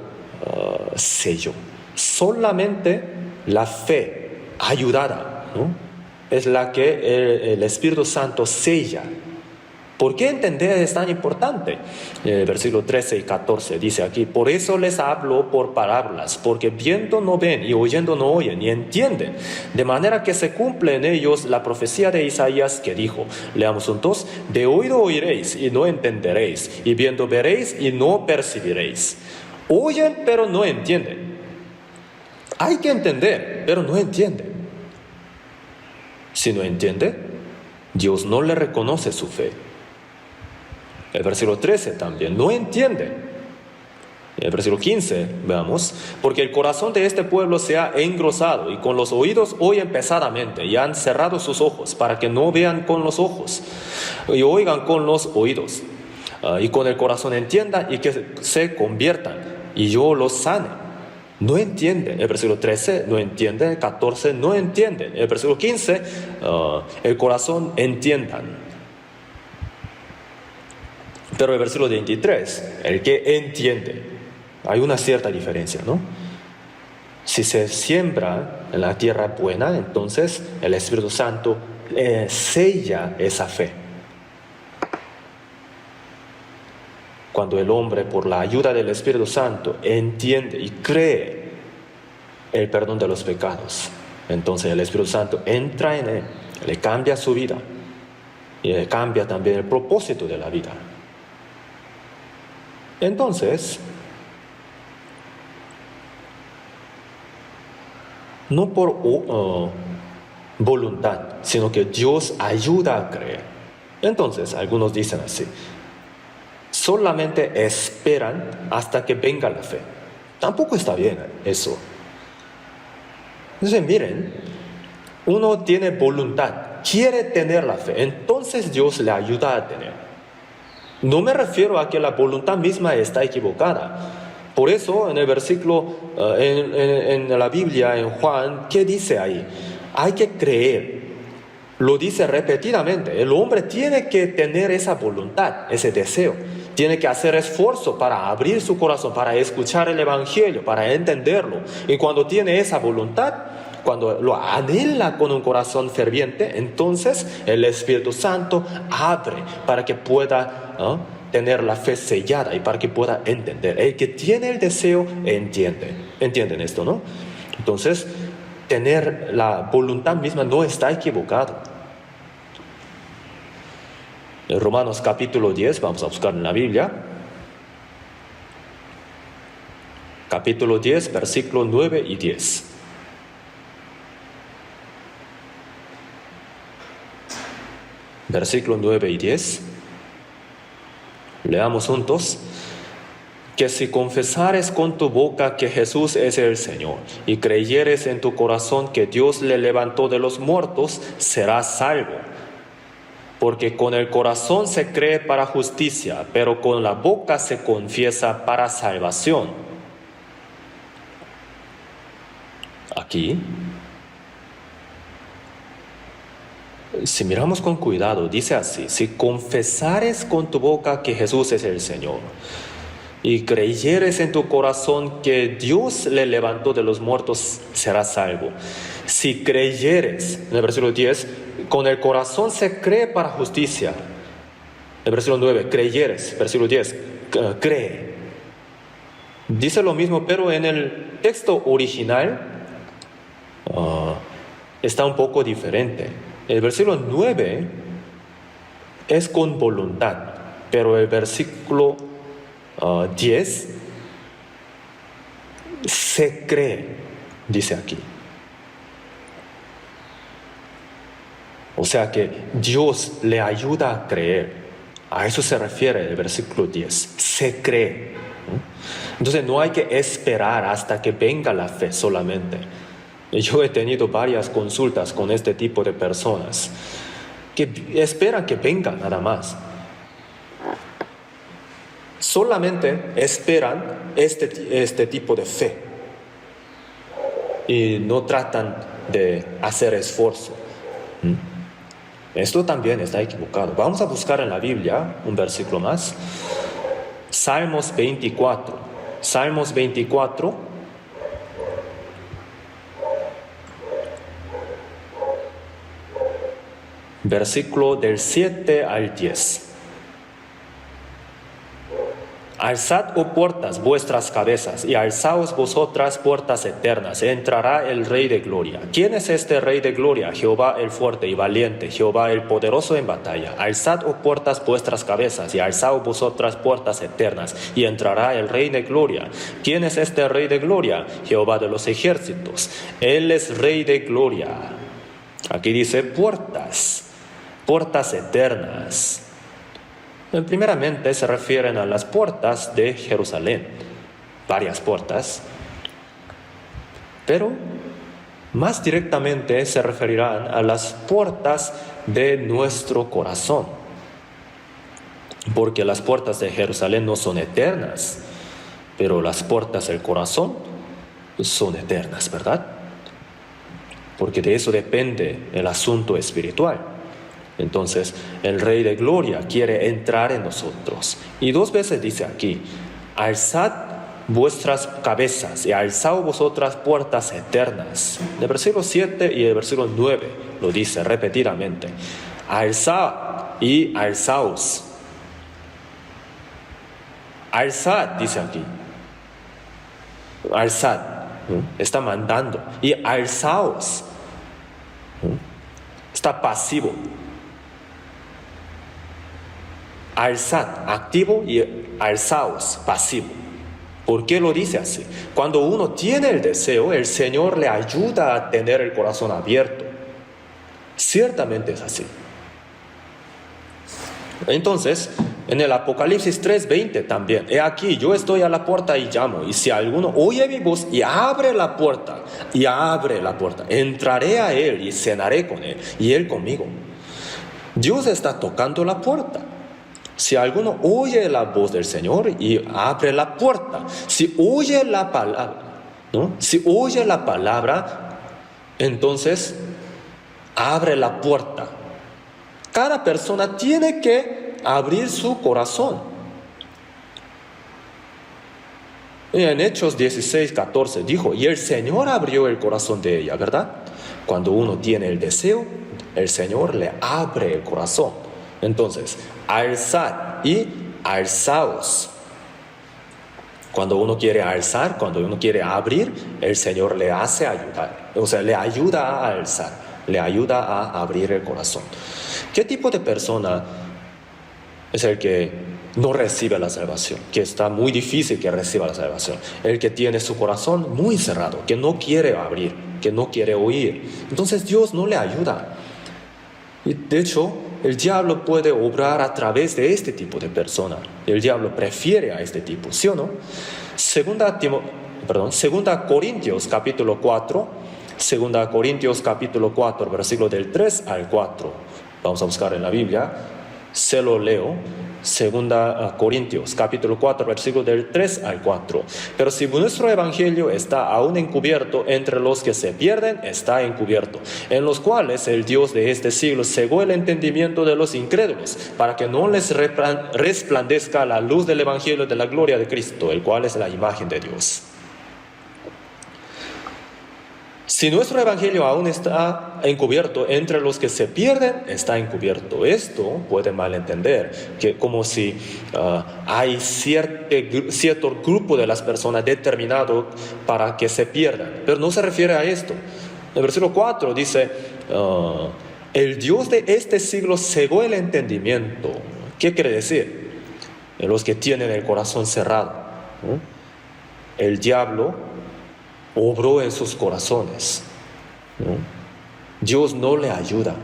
selló. Solamente la fe ayudada, ¿no?, es la que el Espíritu Santo sella. ¿Por qué entender es tan importante? Versículos 13 y 14 dice aquí: por eso les hablo por parábolas, porque viendo no ven y oyendo no oyen ni entienden, de manera que se cumple en ellos la profecía de Isaías que dijo, leamos juntos: de oído oiréis y no entenderéis, y viendo veréis y no percibiréis. Oyen pero no entienden. Hay que entender, pero no entienden. Si no entiende, Dios no le reconoce su fe. El versículo 13 también, no entiende. El versículo 15, veamos: porque el corazón de este pueblo se ha engrosado y con los oídos oyen pesadamente y han cerrado sus ojos para que no vean con los ojos y oigan con los oídos y con el corazón entiendan y que se conviertan y yo los sane. No entienden. El versículo 13 no entienden. El 14 no entienden. El versículo 15 el corazón entiendan. Pero el versículo 23, el que entiende, hay una cierta diferencia, ¿no? Si se siembra en la tierra buena, entonces el Espíritu Santo sella esa fe. Cuando el hombre, por la ayuda del Espíritu Santo, entiende y cree el perdón de los pecados, entonces el Espíritu Santo entra en él, le cambia su vida y le cambia también el propósito de la vida. Entonces, no por voluntad, sino que Dios ayuda a creer. Entonces, algunos dicen así: solamente esperan hasta que venga la fe. Tampoco está bien eso. Entonces, miren, uno tiene voluntad, quiere tener la fe, entonces Dios le ayuda a tener. No me refiero a que la voluntad misma está equivocada. Por eso en el versículo, en la Biblia, en Juan, ¿qué dice ahí? Hay que creer. Lo dice repetidamente. El hombre tiene que tener esa voluntad, ese deseo. Tiene que hacer esfuerzo para abrir su corazón, para escuchar el Evangelio, para entenderlo. Y cuando tiene esa voluntad, cuando lo anhela con un corazón ferviente, entonces el Espíritu Santo abre para que pueda tener la fe sellada y para que pueda entender. El que tiene el deseo entiende. ¿Entienden esto, no? Entonces, tener la voluntad misma no está equivocado. En Romanos capítulo 10, vamos a buscar en la Biblia. Capítulo 10, versículos 9 y 10. Versículos 9 y 10. Leamos juntos: que si confesares con tu boca que Jesús es el Señor y creyeres en tu corazón que Dios le levantó de los muertos, serás salvo. Porque con el corazón se cree para justicia, pero con la boca se confiesa para salvación. Aquí, si miramos con cuidado, dice así: si confesares con tu boca que Jesús es el Señor y creyeres en tu corazón que Dios le levantó de los muertos, serás salvo. Si creyeres, en el versículo 10, con el corazón se cree para justicia. El versículo 9, creyeres. Versículo 10, cree. Dice lo mismo, pero en el texto original está un poco diferente. El versículo 9 es con voluntad, pero el versículo 10 se cree, dice aquí. O sea que Dios le ayuda a creer. A eso se refiere el versículo 10. Se cree. Entonces no hay que esperar hasta que venga la fe solamente. Yo he tenido varias consultas con este tipo de personas que esperan que venga nada más. Solamente esperan este tipo de fe y no tratan de hacer esfuerzo. Esto también está equivocado. Vamos a buscar en la Biblia un versículo más. Salmos 24. Salmos 24. Versículo del 7 al 10. Alzad, oh puertas, vuestras cabezas, y alzaos vosotras puertas eternas, entrará el Rey de Gloria. ¿Quién es este Rey de Gloria? Jehová el fuerte y valiente, Jehová el poderoso en batalla. Alzad, oh puertas, vuestras cabezas, y alzaos vosotras puertas eternas, y entrará el Rey de Gloria. ¿Quién es este Rey de Gloria? Jehová de los ejércitos. Él es Rey de Gloria. Aquí dice puertas, puertas eternas. Primeramente se refieren a las puertas de Jerusalén, varias puertas, pero más directamente se referirán a las puertas de nuestro corazón, porque las puertas de Jerusalén no son eternas, pero las puertas del corazón son eternas, ¿verdad? Porque de eso depende el asunto espiritual. Entonces, el Rey de Gloria quiere entrar en nosotros. Y 2 veces dice aquí, alzad vuestras cabezas y alzaos vosotras puertas eternas. En el versículo 7 y el versículo 9 lo dice repetidamente. Alzad y alzaos. Alzad, dice aquí. Alzad, está mandando. Y alzaos. Está pasivo. Alzad, activo, y alzaos, pasivo. ¿Por qué lo dice así? Cuando uno tiene el deseo, el Señor le ayuda a tener el corazón abierto. Ciertamente es así. Entonces, en el Apocalipsis 3:20 también, he aquí, yo estoy a la puerta y llamo, y si alguno oye mi voz y abre la puerta, entraré a él y cenaré con él, y él conmigo. Dios está tocando la puerta. Si alguno oye la voz del Señor y abre la puerta, si oye la palabra, ¿no? Si oye la palabra, entonces abre la puerta. Cada persona tiene que abrir su corazón. En Hechos 16:14 dijo, y el Señor abrió el corazón de ella, ¿verdad? Cuando uno tiene el deseo, el Señor le abre el corazón. Entonces, alzad y alzaos. Cuando uno quiere alzar, cuando uno quiere abrir, el Señor le hace ayudar. O sea, le ayuda a alzar, le ayuda a abrir el corazón. ¿Qué tipo de persona es el que no recibe la salvación? Que está muy difícil que reciba la salvación. El que tiene su corazón muy cerrado, que no quiere abrir, que no quiere oír. Entonces Dios no le ayuda. Y de hecho, el diablo puede obrar a través de este tipo de persona. El diablo prefiere a este tipo, ¿sí o no? Segunda Corintios capítulo 4, versículo del 3 al 4. Vamos a buscar en la Biblia, se lo leo. Segunda Corintios capítulo 4 versículo del 3 al 4. Pero si nuestro evangelio está aún encubierto, entre los que se pierden está encubierto, en los cuales el Dios de este siglo cegó el entendimiento de los incrédulos, para que no les resplandezca la luz del evangelio de la gloria de Cristo, el cual es la imagen de Dios. Si nuestro evangelio aún está encubierto, entre los que se pierden está encubierto. Esto puede malentender, que como si hay cierto grupo de las personas determinado para que se pierdan. Pero no se refiere a esto. En el versículo 4 dice, el Dios de este siglo cegó el entendimiento. ¿Qué quiere decir? De los que tienen el corazón cerrado, ¿no? El diablo obró en sus corazones, ¿no? Dios no le ayuda, ¿no?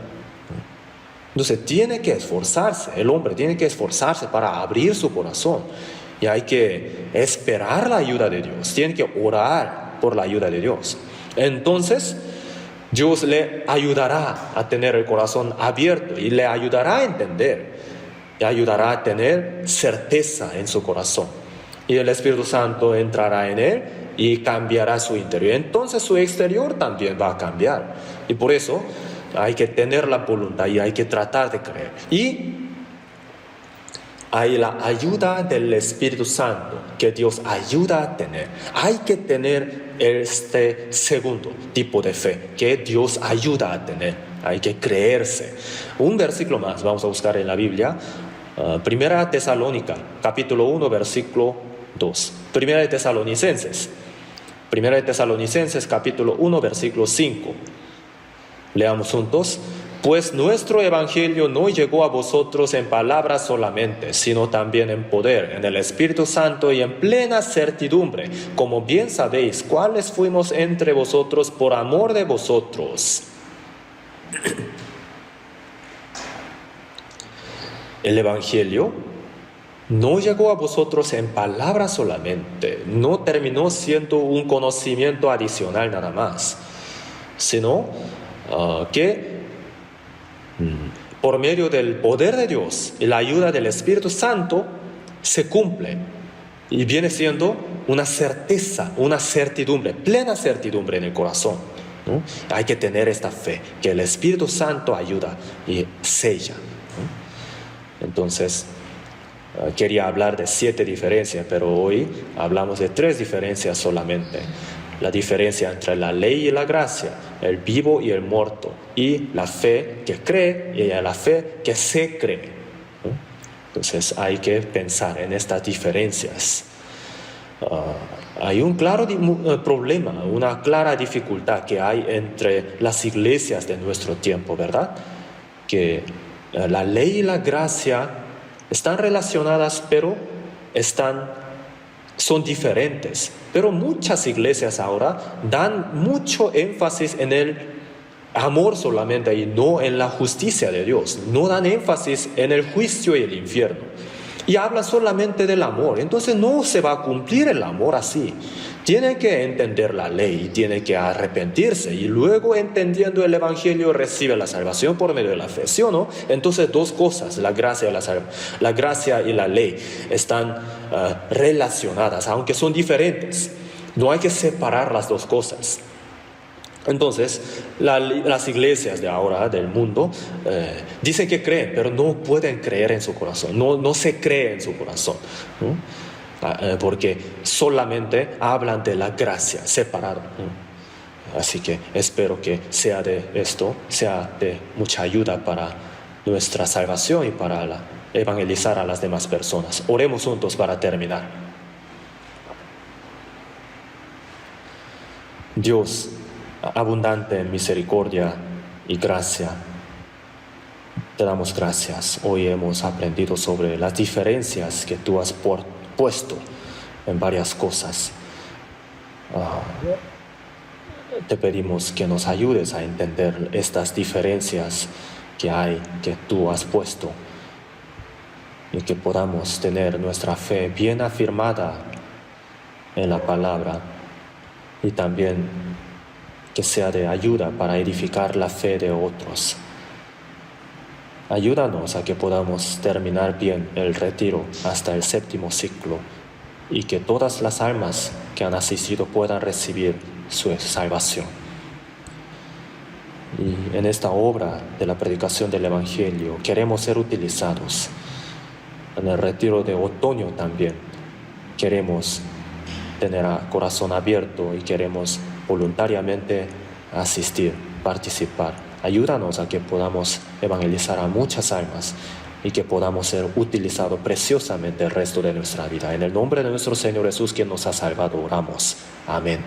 Entonces tiene que esforzarse, el hombre tiene que esforzarse para abrir su corazón, y hay que esperar la ayuda de Dios, tiene que orar por la ayuda de Dios. Entonces Dios le ayudará a tener el corazón abierto y le ayudará a entender, y ayudará a tener certeza en su corazón. Y el Espíritu Santo entrará en él y cambiará su interior. Entonces su exterior también va a cambiar. Y por eso hay que tener la voluntad y hay que tratar de creer. Y hay la ayuda del Espíritu Santo que Dios ayuda a tener. Hay que tener este segundo tipo de fe que Dios ayuda a tener. Hay que creerse. Un versículo más vamos a buscar en la Biblia. Primera Tesalónica, capítulo 1, versículo 2. Primera de Tesalonicenses, capítulo 1, versículo 5. Leamos juntos. Pues nuestro evangelio no llegó a vosotros en palabras solamente, sino también en poder, en el Espíritu Santo y en plena certidumbre, como bien sabéis cuáles fuimos entre vosotros por amor de vosotros. El evangelio no llegó a vosotros en palabras solamente, no terminó siendo un conocimiento adicional nada más, sino que por medio del poder de Dios y la ayuda del Espíritu Santo se cumple y viene siendo una certeza, una certidumbre, plena certidumbre en el corazón, ¿no? Hay que tener esta fe que el Espíritu Santo ayuda y sella, ¿no? Entonces quería hablar de 7 diferencias, pero hoy hablamos de 3 diferencias solamente. La diferencia entre la ley y la gracia, el vivo y el muerto, y la fe que cree y la fe que se cree, ¿no? Entonces hay que pensar en estas diferencias. Hay un claro problema, una clara dificultad que hay entre las iglesias de nuestro tiempo, ¿verdad? Que la ley y la gracia están relacionadas, pero son diferentes. Pero muchas iglesias ahora dan mucho énfasis en el amor solamente y no en la justicia de Dios. No dan énfasis en el juicio y el infierno. Y hablan solamente del amor. Entonces no se va a cumplir el amor así. Tiene que entender la ley, tiene que arrepentirse y luego entendiendo el evangelio recibe la salvación por medio de la fe, ¿sí o no? Entonces 2 cosas, la gracia y la ley están relacionadas, aunque son diferentes. No hay que separar las 2 cosas. Entonces, las iglesias de ahora, del mundo, dicen que creen, pero no pueden creer en su corazón, no se cree en su corazón, ¿no? Porque solamente hablan de la gracia separada, ¿no? Así que espero que sea de mucha ayuda para nuestra salvación y para evangelizar a las demás personas. Oremos juntos para terminar. Dios, abundante en misericordia y gracia, te damos gracias. Hoy hemos aprendido sobre las diferencias que tú has puesto en varias cosas. Te pedimos que nos ayudes a entender estas diferencias que tú has puesto, y que podamos tener nuestra fe bien afirmada en la palabra, y también que sea de ayuda para edificar la fe de otros. Ayúdanos a que podamos terminar bien el retiro hasta el 7º ciclo y que todas las almas que han asistido puedan recibir su salvación. Y en esta obra de la predicación del Evangelio queremos ser utilizados. En el retiro de otoño también queremos tener corazón abierto y queremos voluntariamente asistir, participar. Ayúdanos a que podamos evangelizar a muchas almas y que podamos ser utilizados preciosamente el resto de nuestra vida. En el nombre de nuestro Señor Jesús, quien nos ha salvado, oramos. Amén.